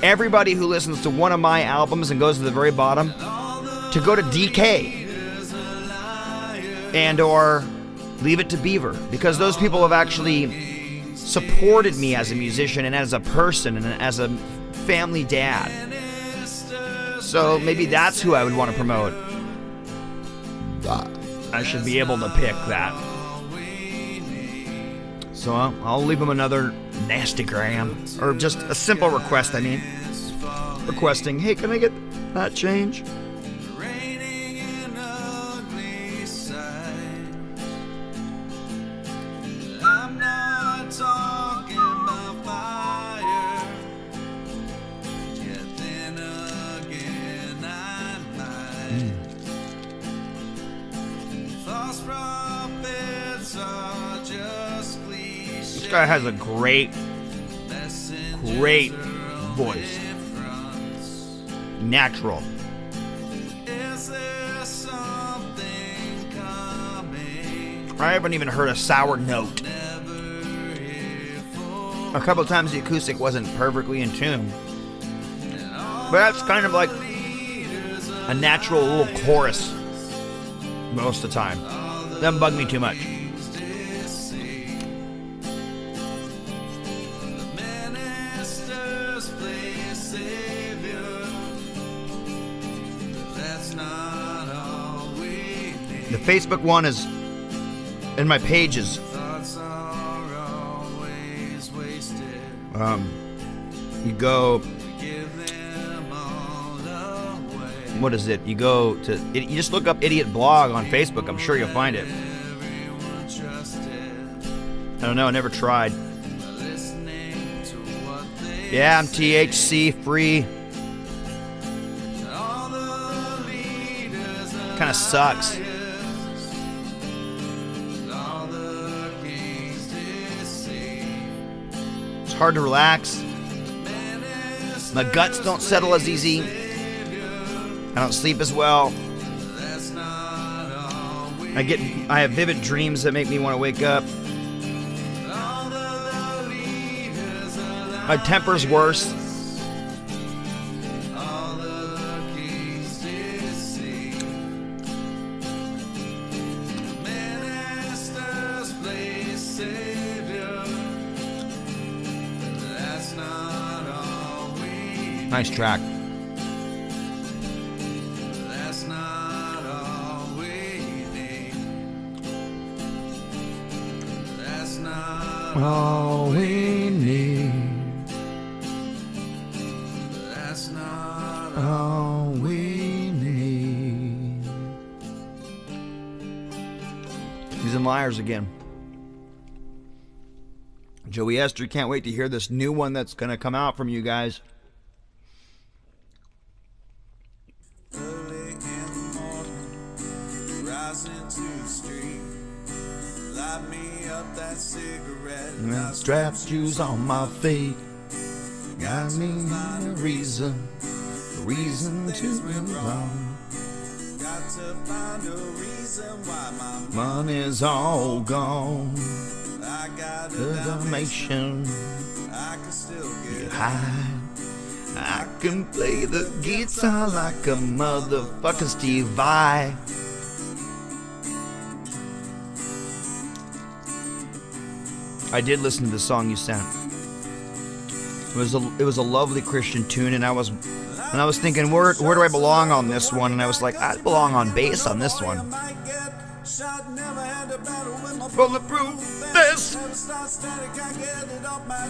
everybody who listens to one of my albums and goes to the very bottom to go to DK and or Leave It to Beaver, because those people have actually supported me as a musician and as a person and as a family dad. So maybe that's who I would want to promote. I should be able to pick that. So I'll leave them another nastygram, or just a simple request. I mean, requesting, hey, can I get that change? False prophets are just guy has a great voice. Natural. I haven't even heard a sour note. A couple of times the acoustic wasn't perfectly in tune. But that's kind of like a natural little chorus most of the time. Doesn't bug me too much. The Facebook one is in my pages. You go. What is it? You go to. You just look up IdiOtBlog on Facebook. I'm sure you'll find it. I don't know. I never tried. Yeah, I'm THC free. Kind of sucks. It's hard to relax. My guts don't settle as easy. I don't sleep as well. I have vivid dreams that make me want to wake up. My temper's worse. Nice track. That's not all we need. That's not all we need. That's not all we need. He's in Liars again. Joey Esther, can't wait to hear this new one that's going to come out from you guys. And strap shoes on my feet. Got me a reason to move on. Got to find a reason why my money's all gone. I got a Dalmatian. I can still get high. I can play the guitar like a motherfucking Steve Vai. I did listen to the song you sent. It was a lovely Christian tune, and I was thinking, where do I belong on this one? And I was like, I belong on bass on this one. Bulletproof this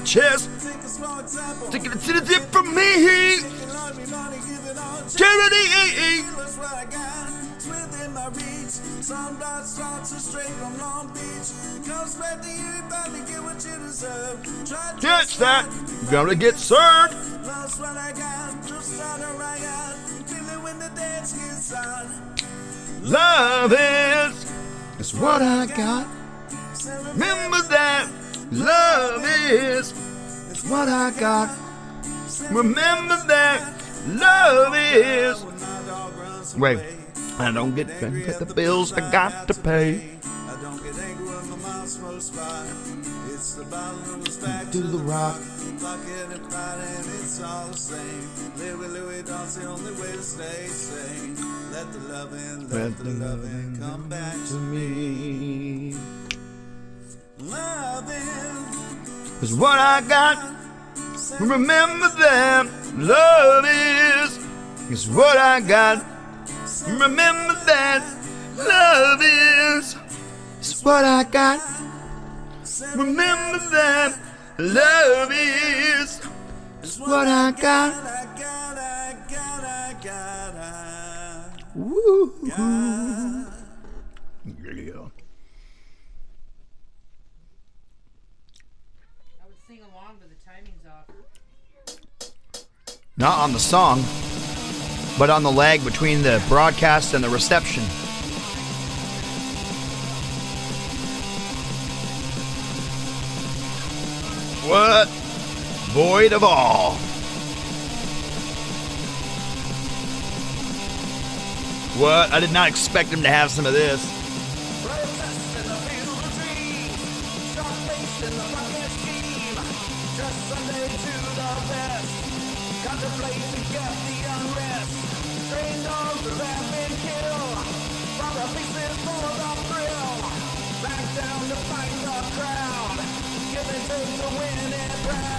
chest, taking it to the tip from me. Charity. Within my reach, some bright starts straight from Long Beach. Come spread to you, about to get what you deserve. Catch that, gonna get served. Lost what I got, just trying to ride out. Feel it when the dance gets on. Love is what I got. Remember that. Love is what I got. Remember that. Love is. Wait. I don't get the bills I got to pay. I don't get angry when my mom smokes fire. It's the bottle that was back to the rock. Bucket and pride and it's all the same. Live with Louis, that's the only way to stay sane. Let the loving come back to me. Loving is what I got. Remember that. Love is what I got. Remember that. Love is what I got. Remember that. Love is what I got. Woo. Yeah. I would sing along, but the timing's off. Not on the song, but on the lag between the broadcast and the reception. What? Void of all. What? I did not expect him to have some of this.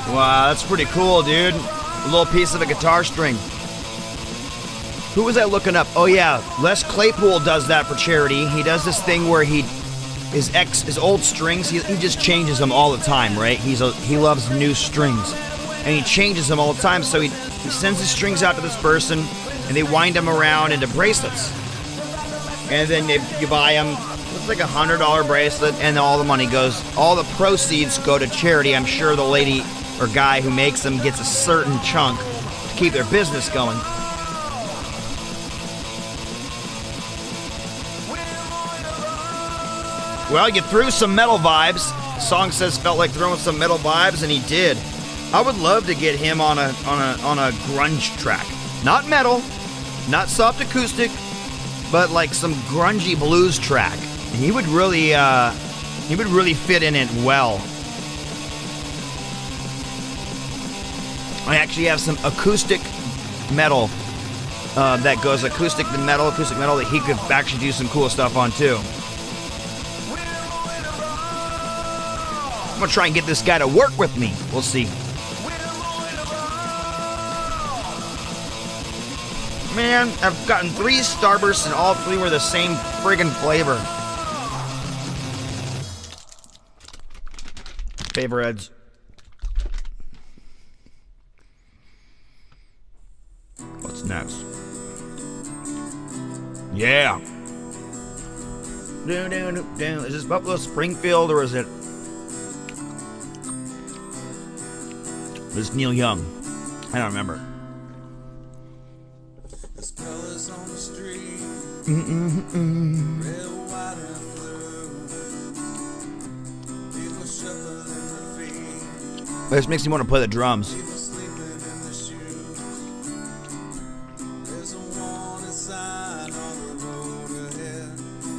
Wow, that's pretty cool, dude. A little piece of a guitar string. Who was I looking up? Oh yeah, Les Claypool does that for charity. He does this thing where his old strings, he just changes them all the time, right? He loves new strings, and he changes them all the time. So he sends his strings out to this person, and they wind them around into bracelets. And then you buy them. It's like $100 bracelet, and all the proceeds go to charity. I'm sure the lady or guy who makes them gets a certain chunk to keep their business going. Well, you threw some metal vibes. The song says felt like throwing some metal vibes, and he did. I would love to get him on a grunge track. Not metal, not soft acoustic, but like some grungy blues track. And he would really fit in it well. I actually have some acoustic metal that goes acoustic metal that he could actually do some cool stuff on too. I'm gonna try and get this guy to work with me. We'll see. Man, I've gotten 3 Starbursts and all 3 were the same friggin' flavor. Favorites. What's next? Yeah. Is this Buffalo Springfield or is it? This is Neil Young. I don't remember. There's colors on the street. Red, white, and blue. People shuffling their feet. This makes me want to play the drums. People sleeping in the shoes. There's a warning sign on the road ahead.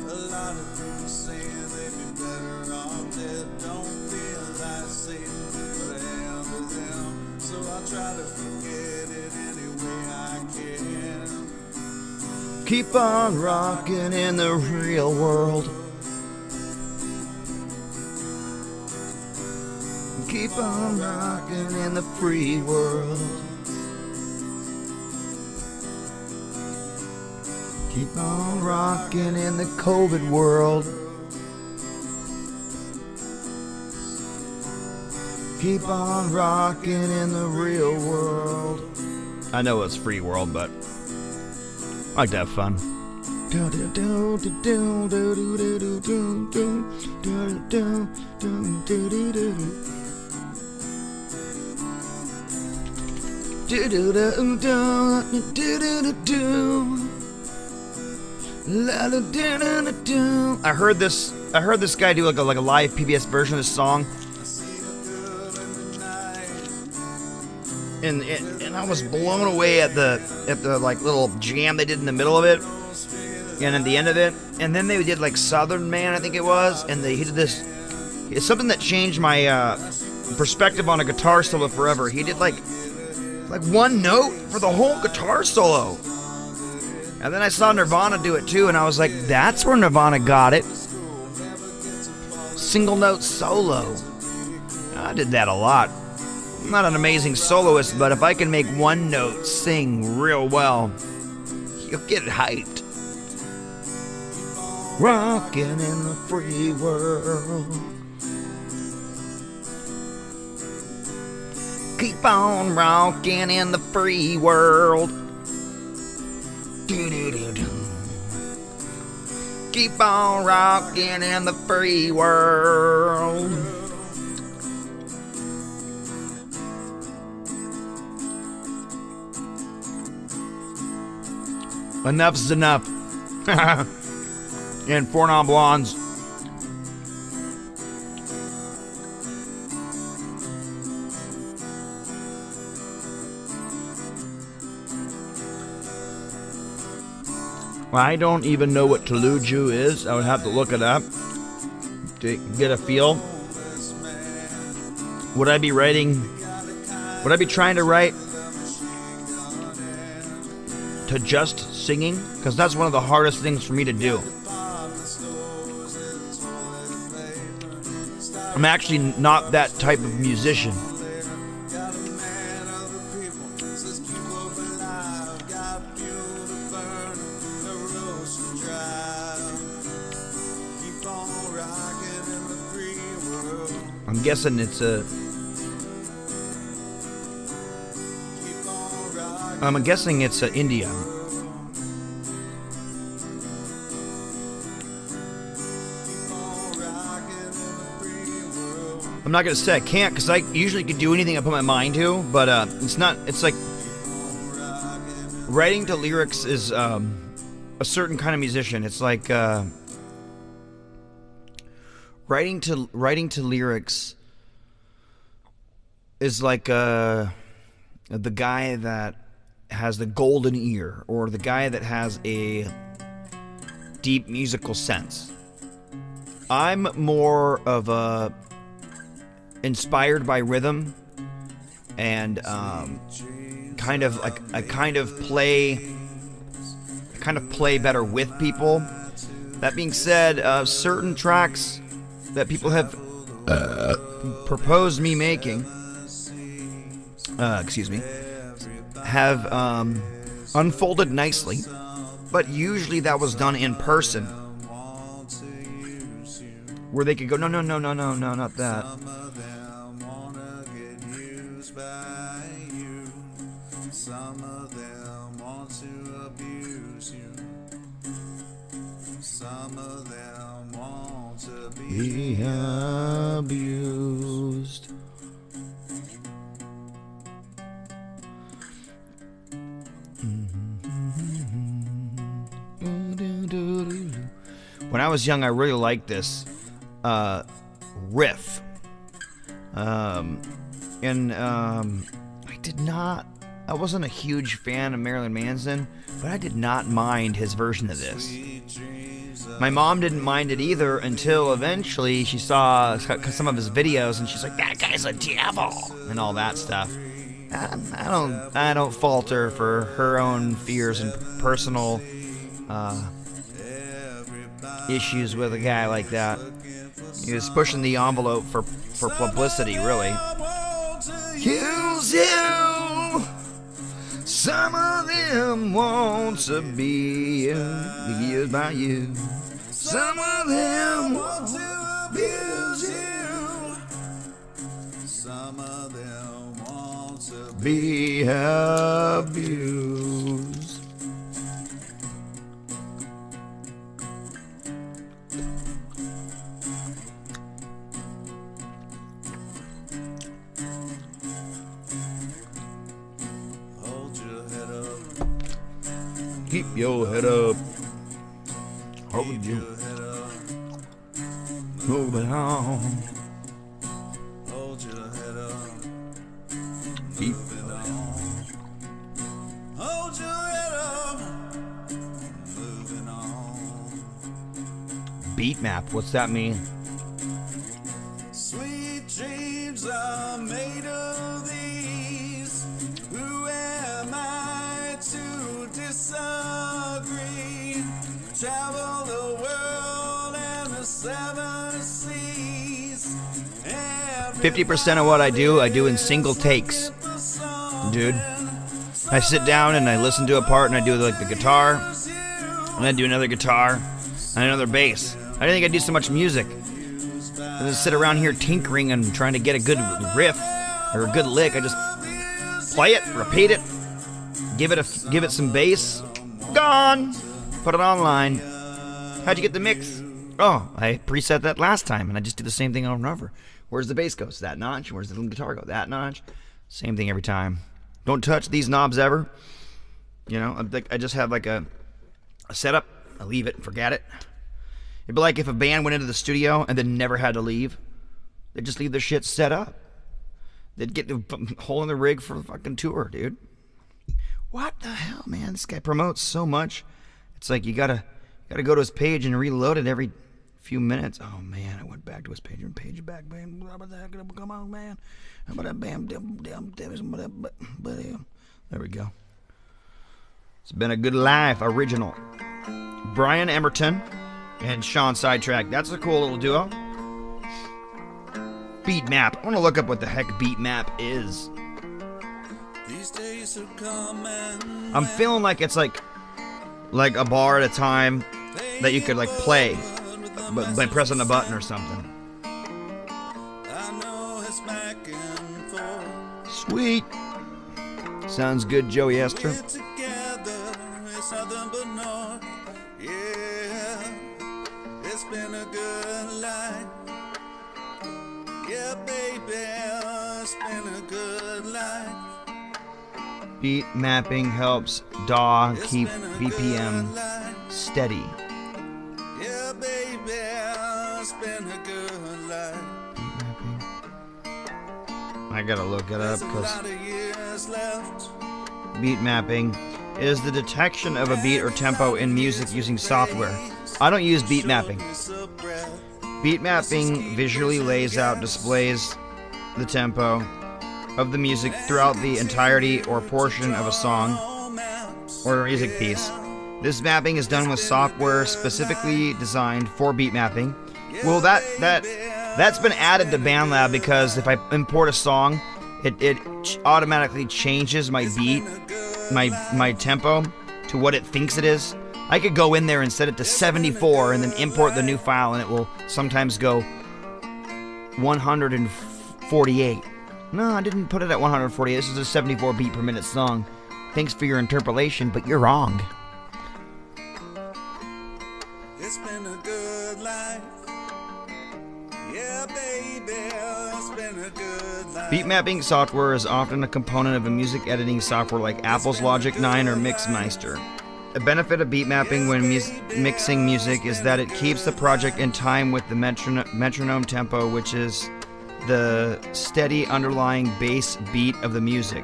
A lot of people saying they'd be better off dead. Don't feel like Satan put a hand to them. So I try to forget it any way I can. Keep on rocking in the real world. Keep on rocking in the free world. Keep on rocking in the COVID world. Keep on rocking in the real world. I know it's free world, but I like to have fun. I heard this guy do like a live PBS version of this song. And I was blown away at the like little jam they did in the middle of it, and at the end of it, and then they did like Southern Man, I think it was, and he did this. It's something that changed my perspective on a guitar solo forever. He did like one note for the whole guitar solo, and then I saw Nirvana do it too, and I was like, that's where Nirvana got it. Single note solo. I did that a lot. I'm not an amazing soloist, but if I can make one note sing real well, you'll get it hyped. Rockin' in the free world. Keep on rockin' in the free world. Do-do-do-do. Keep on rockin' in the free world. Enough's enough. And 4 Non-Blondes. I don't even know what Telugu is. I would have to look it up to get a feel. Would I be trying to write to just singing? Because that's one of the hardest things for me to do. I'm actually not that type of musician. I'm guessing it's India. I'm not gonna say I can't, because I usually could do anything I put my mind to, but it's not. It's like writing to lyrics is a certain kind of musician. It's like writing to lyrics is like the guy that has the golden ear, or the guy that has a deep musical sense. I'm more of a inspired by rhythm, and kind of play better with people. That being said, certain tracks that people have proposed me making, have unfolded nicely, but usually that was done in person, where they could go, no, not that. Some of them want to abuse you. Some of them want to be abused. When I was young, I really liked this riff. I wasn't a huge fan of Marilyn Manson, but I did not mind his version of this. My mom didn't mind it either until eventually she saw some of his videos, and she's like, "That guy's a devil," and all that stuff. I don't falter for her own fears and personal issues with a guy like that. He was pushing the envelope for publicity, really. Use you. Some of them want to be used by you. Some of them want to abuse you. Some of them want to be abused. Keep your head up. Hold your head up. Moving on. Hold your head up. Keep it on. Hold your head up. Moving on. Beat map, what's that mean? Sweet dreams are made of these. Who am I to disagree? Travel the world and the seven seas. 50% of what I do in single takes, dude. I sit down and I listen to a part and I do like the guitar, and then do another guitar and another bass. I didn't think I'd do so much music. I just sit around here tinkering and trying to get a good riff or a good lick. I just play it, repeat it, give it some bass. Gone. Put it online. How'd you get the mix? Oh, I preset that last time, and I just do the same thing over and over. Where's the bass go? It's that notch. Where's the guitar go? That notch. Same thing every time. Don't touch these knobs ever. You know, I just have like a setup. I leave it and forget it. It'd be like if a band went into the studio and then never had to leave. They'd just leave their shit set up. They'd get a hole in the rig for the fucking tour, dude. What the hell, man? This guy promotes so much. It's like you gotta go to his page and reload it every few minutes. Oh man, I went back to his page and page back. Man, come on, man. There we go. It's been a good life. Original. Brian Emerton and Sean Sidetrack. That's a cool little duo. Beat map. I want to look up what the heck beat map is. I'm feeling like it's like a bar at a time that you could like play by pressing a button or something. Sweet. Sounds good, Joey Esther. It's been a good life. Yeah, baby, it's been a good life. Beat mapping helps DAW keep BPM steady. Yeah, baby, it's been a good life. Beat mapping. I gotta look it up because beat mapping is the detection of a beat or tempo in music using software. I don't use beat mapping. Beat mapping visually lays out, displays the tempo of the music throughout the entirety or portion of a song or a music piece. This mapping is done with software specifically designed for beat mapping. Well, that's been added to BandLab because if I import a song, it automatically changes my beat, my tempo to what it thinks it is. I could go in there and set it to 74 and then import the new file, and it will sometimes go 148. No, I didn't put it at 148. This is a 74 beat per minute song. Thanks for your interpolation, but you're wrong. It's been a good life. Yeah, baby, it's been a good life. Beat mapping software is often a component of a music editing software like Apple's Logic 9 or Mixmeister. A benefit of beat mapping when mixing music is that it keeps the project in time with the metronome tempo, which is the steady underlying bass beat of the music.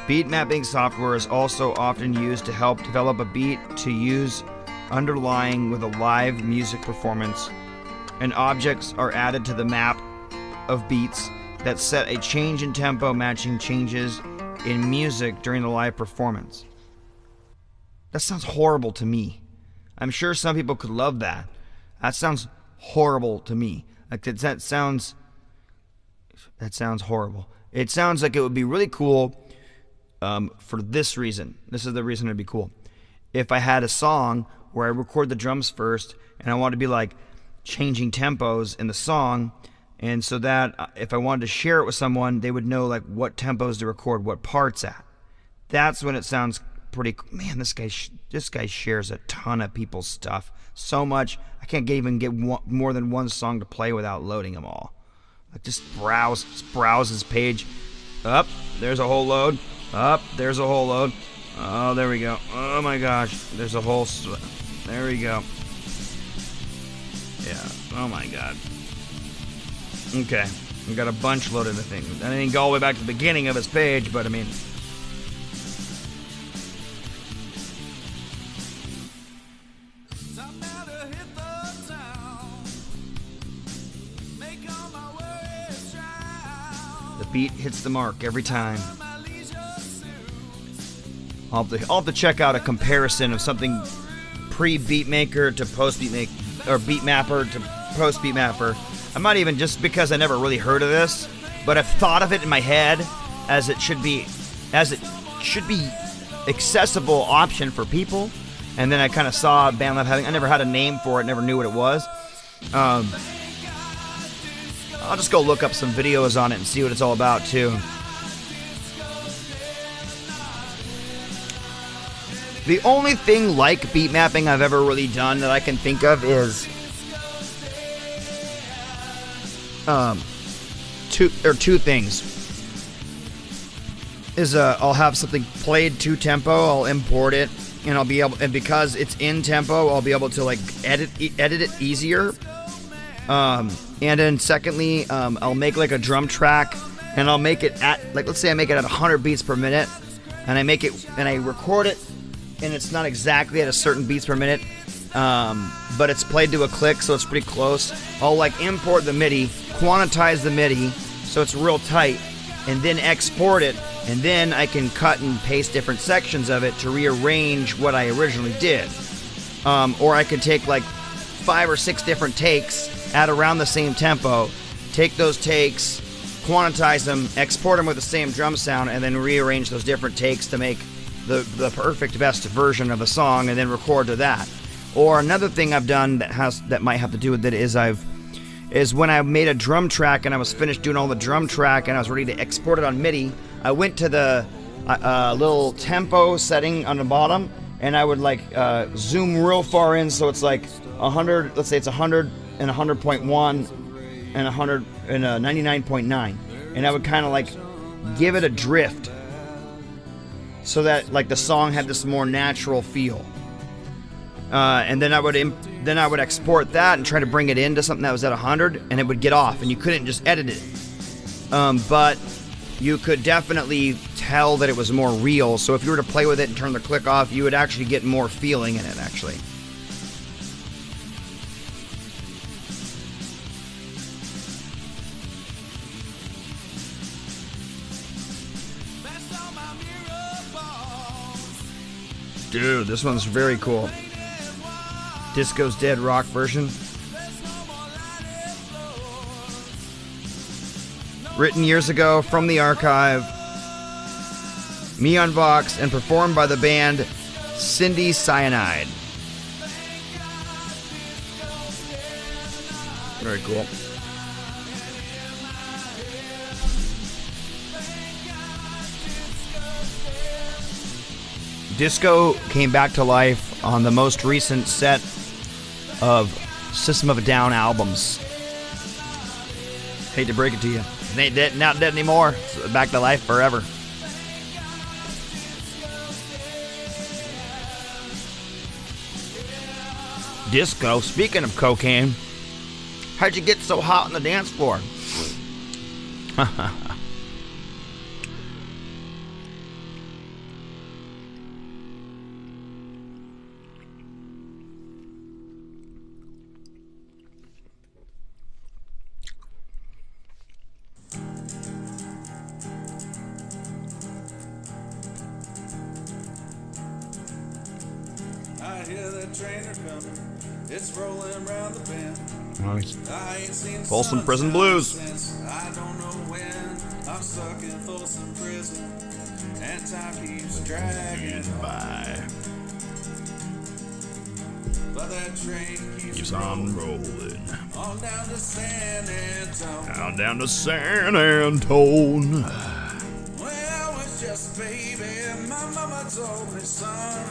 Beat mapping software is also often used to help develop a beat to use underlying with a live music performance, and objects are added to the map of beats that set a change in tempo matching changes in music during the live performance. That sounds horrible to me. I'm sure some people could love that. That sounds horrible to me. Like that sounds horrible. It sounds like it would be really cool for this reason. This is the reason it'd be cool. If I had a song where I record the drums first and I want to be like changing tempos in the song, and so that if I wanted to share it with someone, they would know like what tempos to record, what parts at. That's when it sounds pretty cool. Man, this guy shares a ton of people's stuff. So much, I can't even get more than one song to play without loading them all. Like just browse his page. Up, there's a whole load. Up, there's a whole load. Oh, there we go. Oh my gosh, there's a whole. There we go. Yeah. Oh my god. Okay, we got a bunch loaded. I think. I didn't go all the way back to the beginning of his page, but I mean. The beat hits the mark every time. I'll have to check out a comparison of something pre-beatmaker to post-beatmaker, or beatmapper to post-beatmapper. I might even, just because I never really heard of this, but I've thought of it in my head as it should be accessible option for people. And then I kind of saw BandLab having, I never had a name for it, never knew what it was. I'll just go look up some videos on it and see what it's all about too. The only thing like beat mapping I've ever really done that I can think of is two things. Is I'll have something played to tempo, I'll import it, and I'll be able, and because it's in tempo, I'll be able to like edit it easier. And then secondly, I'll make like a drum track, and I'll make it at, like, let's say I make it at 100 beats per minute, and I make it and I record it and it's not exactly at a certain beats per minute, but it's played to a click, so it's pretty close. I'll like import the MIDI, quantize the MIDI so it's real tight, and then export it, and then I can cut and paste different sections of it to rearrange what I originally did. Or I could take like 5 or 6 different takes at around the same tempo, take those takes, quantize them, export them with the same drum sound, and then rearrange those different takes to make the perfect best version of the song, and then record to that. Or another thing I've done that might have to do with it is when I made a drum track and I was finished doing all the drum track and I was ready to export it on MIDI, I went to the little tempo setting on the bottom, and I would like zoom real far in, so it's like 100. Let's say it's 100 and 100.1 and 100 and 99.9, and I would kind of like give it a drift so that like the song had this more natural feel. And then I would export that and try to bring it into something that was at 100, and it would get off, and you couldn't just edit it. But you could definitely tell that it was more real. So if you were to play with it and turn the click off, you would actually get more feeling in it, actually. Dude, this one's very cool. Disco's Dead rock version. Written years ago from the archive. Me on Vox and performed by the band Cindy Cyanide. Very cool. Disco came back to life on the most recent set of System of a Down albums. Hate to break it to you. It ain't dead, not dead anymore. It's back to life forever. Disco, speaking of cocaine, how'd you get so hot on the dance floor? I hear that train coming. It's rolling around the bend. Nice. I ain't seen Folsom Prison Blues. Since I don't know when. I'm stuck in Folsom Prison, and time keeps dragging by. But that train Keeps on rolling. on down to San Antone. Down to San Antone. Well, I was just a baby. My mama told me, son,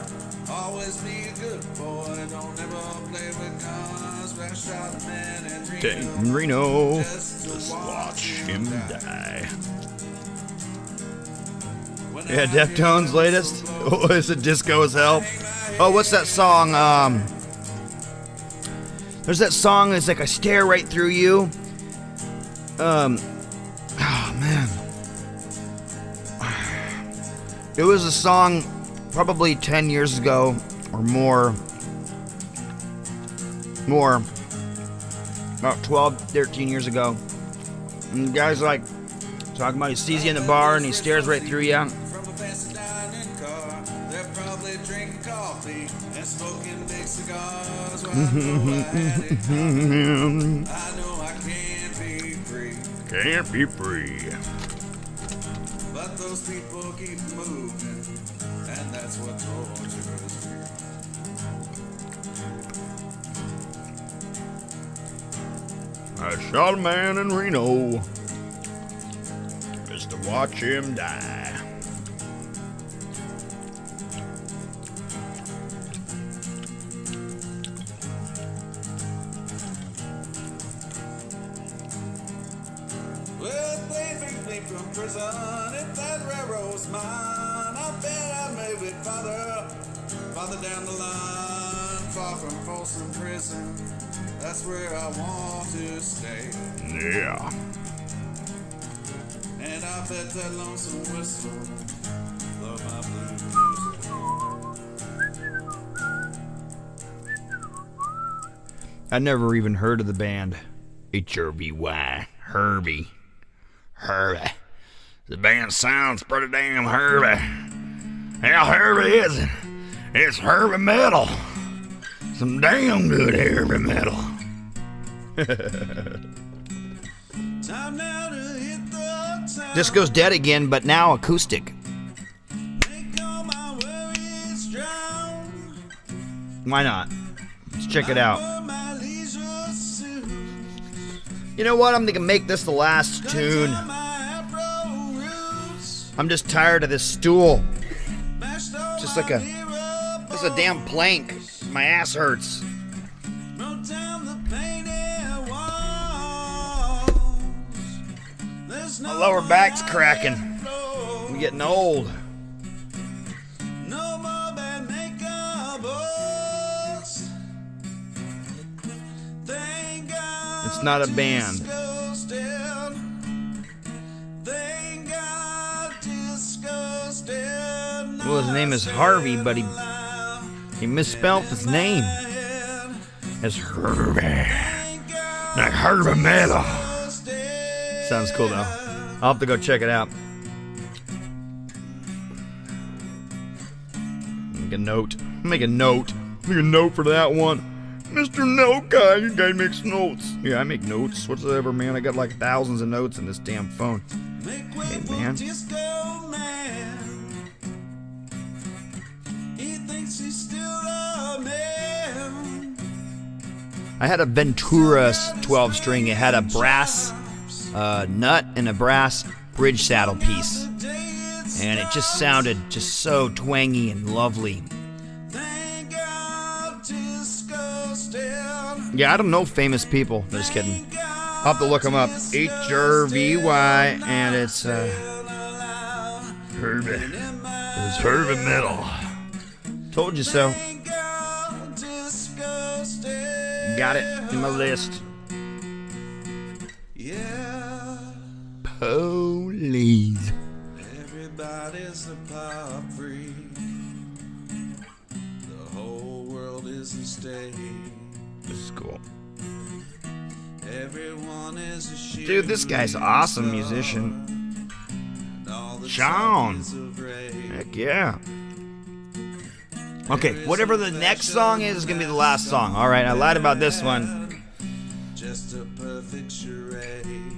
always be a good boy. Don't ever play with guns. But I shot a man in Reno. just to Watch him die. Yeah, Deftones' latest. Oh, is it Disco as hell? Oh, what's that song? There's that song that's like I stare right through you. Oh man. It was a song probably 10 years ago or more. About 12, 13 years ago. And the guy's like talking about he sees you in the bar and he stares right through you. From a fancy dining car, they're probably drinking coffee and smoking big cigars. Well, I know I had it coming. I know I can't be free, Can't be free. but those people keep moving, and that's what tortures me. I shot a man in Reno just to watch him die. Well, if they bring me from prison, if that railroad's mine, I bet I may be farther down the line, far from Folsom Prison. That's where I want to stay. Yeah. And I bet that lonesome whistle love my blues. I never even heard of the band. HRBY. Herbie. Herbie. The band sounds pretty damn Herbie. How Herbie is it? It's Herbie metal. Some damn good Herbie metal. Time now to hit the town. Disco's dead again, but now acoustic. Make all my worries drown. Why not? Let's check it out. For my leisure soon. You know what? I'm gonna make this the last tune. My Afro roots. I'm just tired of this stool. Mashed all Just my like a, hero just a damn plank. My ass hurts. Wrote down the painted walls. There's My no lower more back's outlet cracking. flow. I'm getting old. No more bad makeup books. Thank God It's not a band. disco's dead. Thank God disco's dead. Well, his name is Harvey, but he misspelled his name. It's Herbie. Like Herbie metal. Sounds cool though. I'll have to go check it out. Make a note. Make a note. Make a note for that one. Mr. Note Guy, you guy makes notes. Yeah, I make notes. Whatsoever, man. I got like thousands of notes in this damn phone. Hey, man. Disco man. He thinks he's still a man. I had a Ventura 12-string. It had a brass nut and a brass bridge saddle piece. And it just sounded just so twangy and lovely. Thank God disco's dead. Yeah, I don't know famous people. Just kidding. I'll have to look them up. HRVY, and it's Herbie. It's Herbie metal. Told you so. Thank God disco's dead. Got it in my list. Yeah. Police. Everybody's a pop freak. The whole world is a stage. This is cool. Everyone is a shooting Dude, this guy's an awesome star. musician. And all the Sean. songs of rage. Heck yeah. Okay, whatever the next song is gonna be the last song. Alright, I lied about this one. Just a perfect charade.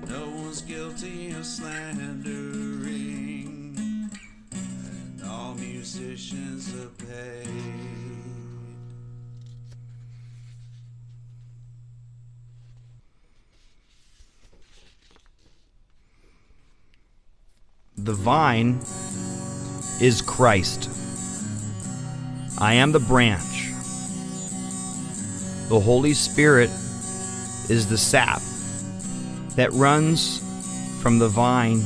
No one's guilty of slandering, and all musicians are paid. The vine is Christ. I am the branch. The Holy Spirit is the sap that runs from the vine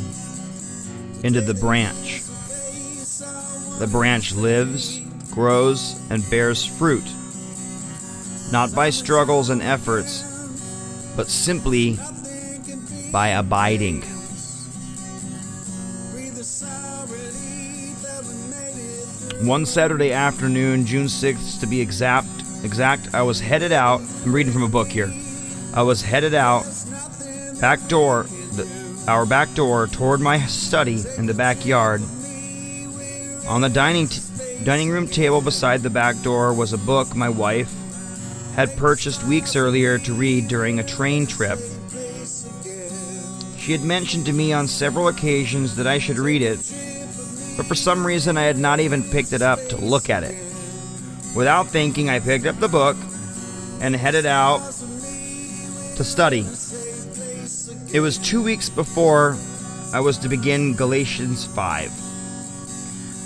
into the branch. The branch lives, grows, and bears fruit, not by struggles and efforts, but simply by abiding. One Saturday afternoon, June 6th to be exact, I was headed out. I'm reading from a book here. I was headed out our back door toward my study in the backyard. On the dining room table beside the back door was a book my wife had purchased weeks earlier to read during a train trip. She had mentioned to me on several occasions that I should read it, but for some reason I had not even picked it up to look at it. Without thinking, I picked up the book and headed out to study. It was 2 weeks before I was to begin Galatians 5.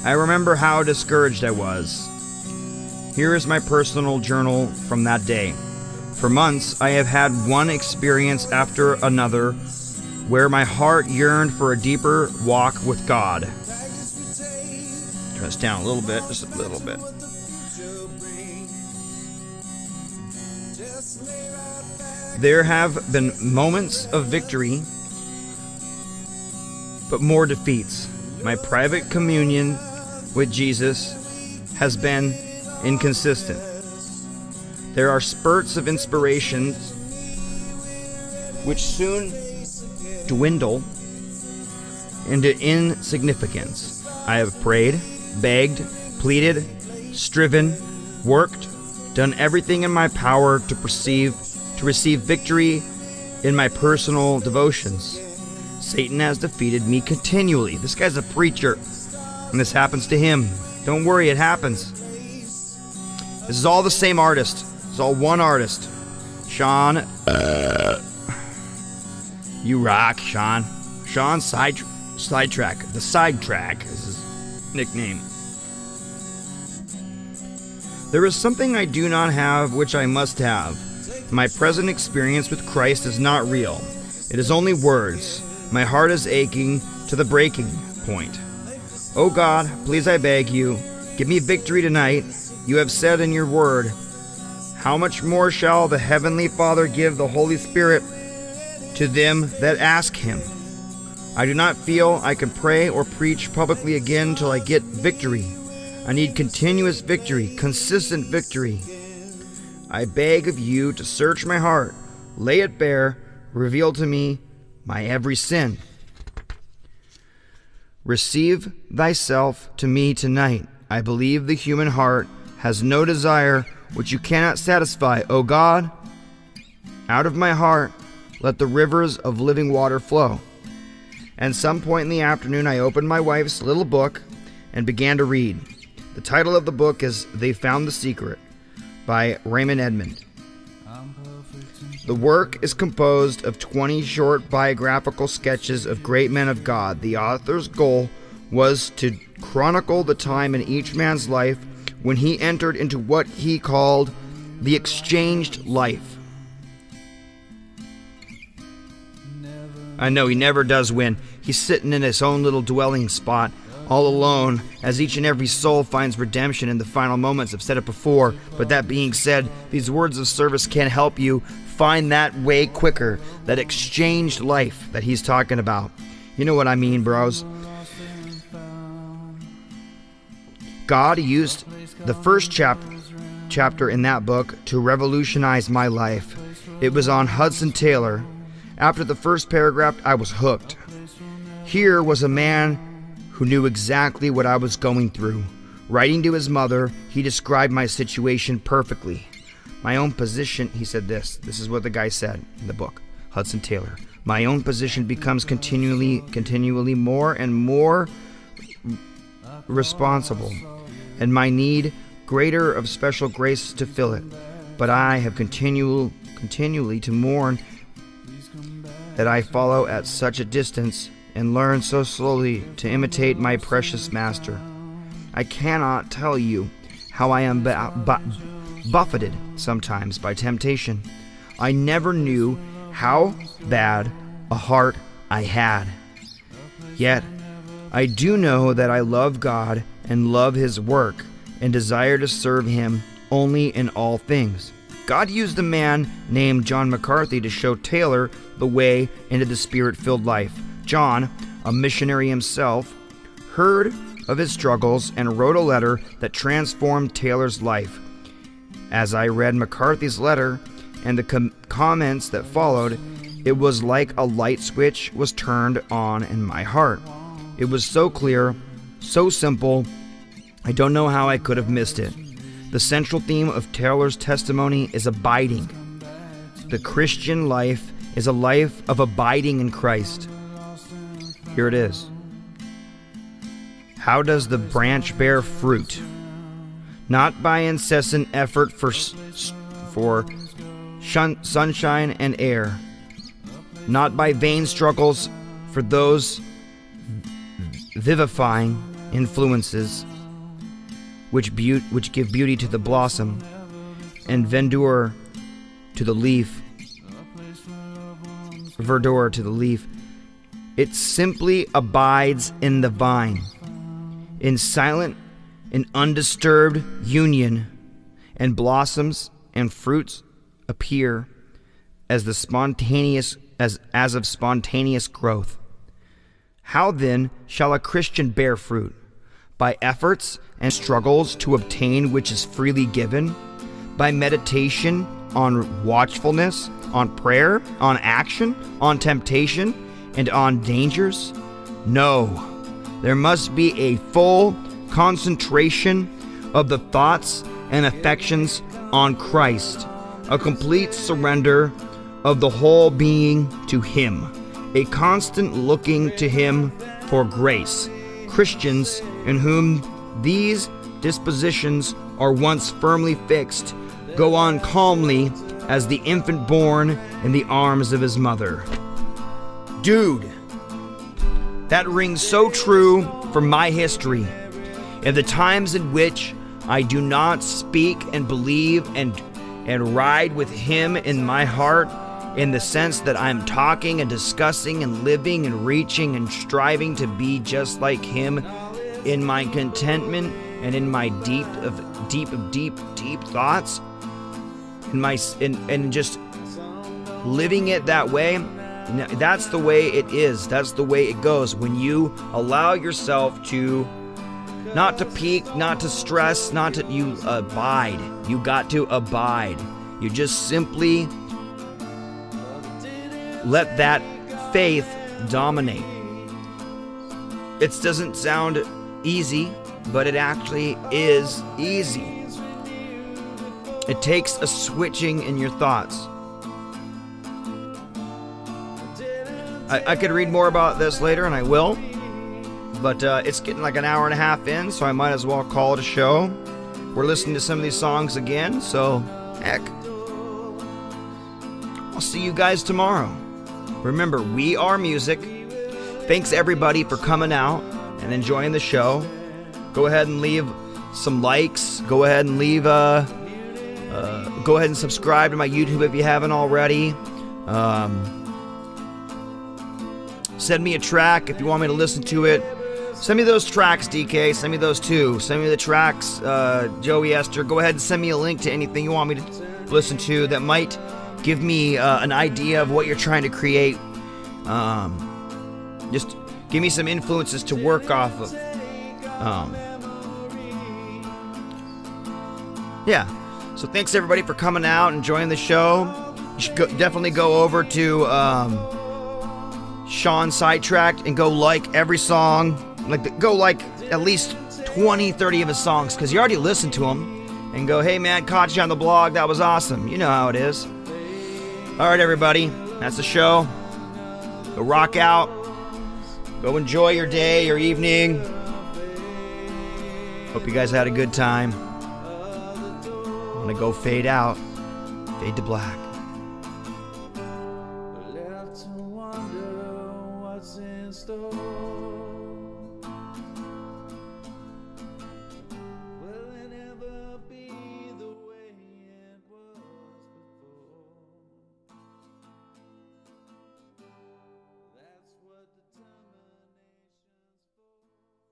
I remember how discouraged I was. Here is my personal journal from that day. For months, I have had one experience after another where my heart yearned for a deeper walk with God. Turn this down a little bit, just a little bit. There have been moments of victory, but more defeats. My private communion with Jesus has been inconsistent. There are spurts of inspiration which soon dwindle into insignificance. I have prayed, begged, pleaded, striven, worked, done everything in my power to receive victory in my personal devotions. Satan has defeated me continually. This guy's a preacher, and this happens to him. Don't worry, it happens. This is all the same artist. It's all one artist. Sean. You rock, Sean. Sean Sidetrack. The Sidetrack is his nickname. There is something I do not have which I must have. My present experience with Christ is not real. It is only words. My heart is aching to the breaking point. Oh God, please I beg you, give me victory tonight. You have said in your word, how much more shall the Heavenly Father give the Holy Spirit to them that ask Him? I do not feel I can pray or preach publicly again till I get victory. I need continuous victory, consistent victory. I beg of you to search my heart, lay it bare, reveal to me my every sin. Receive thyself to me tonight. I believe the human heart has no desire which you cannot satisfy. O God, out of my heart let the rivers of living water flow. At some point in the afternoon, I opened my wife's little book and began to read. The title of the book is They Found the Secret by Raymond Edmond. The work is composed of 20 short biographical sketches of great men of God. The author's goal was to chronicle the time in each man's life when he entered into what he called the exchanged life. I know he never does win. He's sitting in his own little dwelling spot, all alone, as each and every soul finds redemption in the final moments. I've said it before, but that being said, these words of service can help you find that way quicker, that exchanged life that he's talking about. You know what I mean, bros. God used the first chapter in that book to revolutionize my life. It was on Hudson Taylor. After the first paragraph, I was hooked. Here was a man who knew exactly what I was going through. Writing to his mother, he described my situation perfectly. My own position, he said this is what the guy said in the book, Hudson Taylor. My own position becomes continually more and more responsible, and my need greater of special grace to fill it. But I have continually to mourn that I follow at such a distance and learn so slowly to imitate my precious master. I cannot tell you how I am buffeted sometimes by temptation. I never knew how bad a heart I had. Yet, I do know that I love God and love His work and desire to serve Him only in all things. God used a man named John McCarthy to show Taylor the way into the Spirit-filled life. John, a missionary himself, heard of his struggles and wrote a letter that transformed Taylor's life. As I read McCarthy's letter and the comments that followed, it was like a light switch was turned on in my heart. It was so clear, so simple, I don't know how I could have missed it. The central theme of Taylor's testimony is abiding. The Christian life is a life of abiding in Christ. Here it is. How does the branch bear fruit? Not by incessant effort for sunshine and air, not by vain struggles for those vivifying influences which give beauty to the blossom and verdure to the leaf. It simply abides in the vine, in silent and undisturbed union, and blossoms and fruits appear as of spontaneous growth. How then shall a Christian bear fruit? By efforts and struggles to obtain which is freely given? by meditation on watchfulness, on prayer, on action, on temptation, and on dangers? No, there must be a full concentration of the thoughts and affections on Christ, a complete surrender of the whole being to Him, a constant looking to Him for grace. Christians in whom these dispositions are once firmly fixed go on calmly as the infant born in the arms of his mother. Dude, that rings so true for my history. In the times in which I do not speak and believe and ride with Him in my heart, in the sense that I'm talking and discussing and living and reaching and striving to be just like Him in my contentment and in my deep thoughts, and just living it that way. That's the way it is. That's the way it goes when you allow yourself to not to peak, not to stress, you abide. You got to abide. You just simply let that faith dominate. It doesn't sound easy, but it actually is easy. It takes a switching in your thoughts. I could read more about this later, and I will, but it's getting like an hour and a half in, so I might as well call it a show. We're listening to some of these songs again, so heck, I'll see you guys tomorrow. Remember, we are music. Thanks everybody for coming out and enjoying the show. Go ahead and leave some likes. Go ahead and leave go ahead and subscribe to my YouTube if you haven't already. Send me a track if you want me to listen to it. Send me those tracks, DK. Send me those too. Send me the tracks, Joey Esther. Go ahead and send me a link to anything you want me to listen to that might give me an idea of what you're trying to create. Just give me some influences to work off of. Yeah. So thanks everybody for coming out and enjoying the show. You should definitely go over to Sean Sidetracked and go like every song. Go like at least 20, 30 of his songs, because you already listened to them. And go, hey man, caught you on the blog. That was awesome. You know how it is. All right, everybody. That's the show. Go rock out. Go enjoy your day, your evening. Hope you guys had a good time. I'm gonna go fade out. Fade to black. Left to wonder what's in store.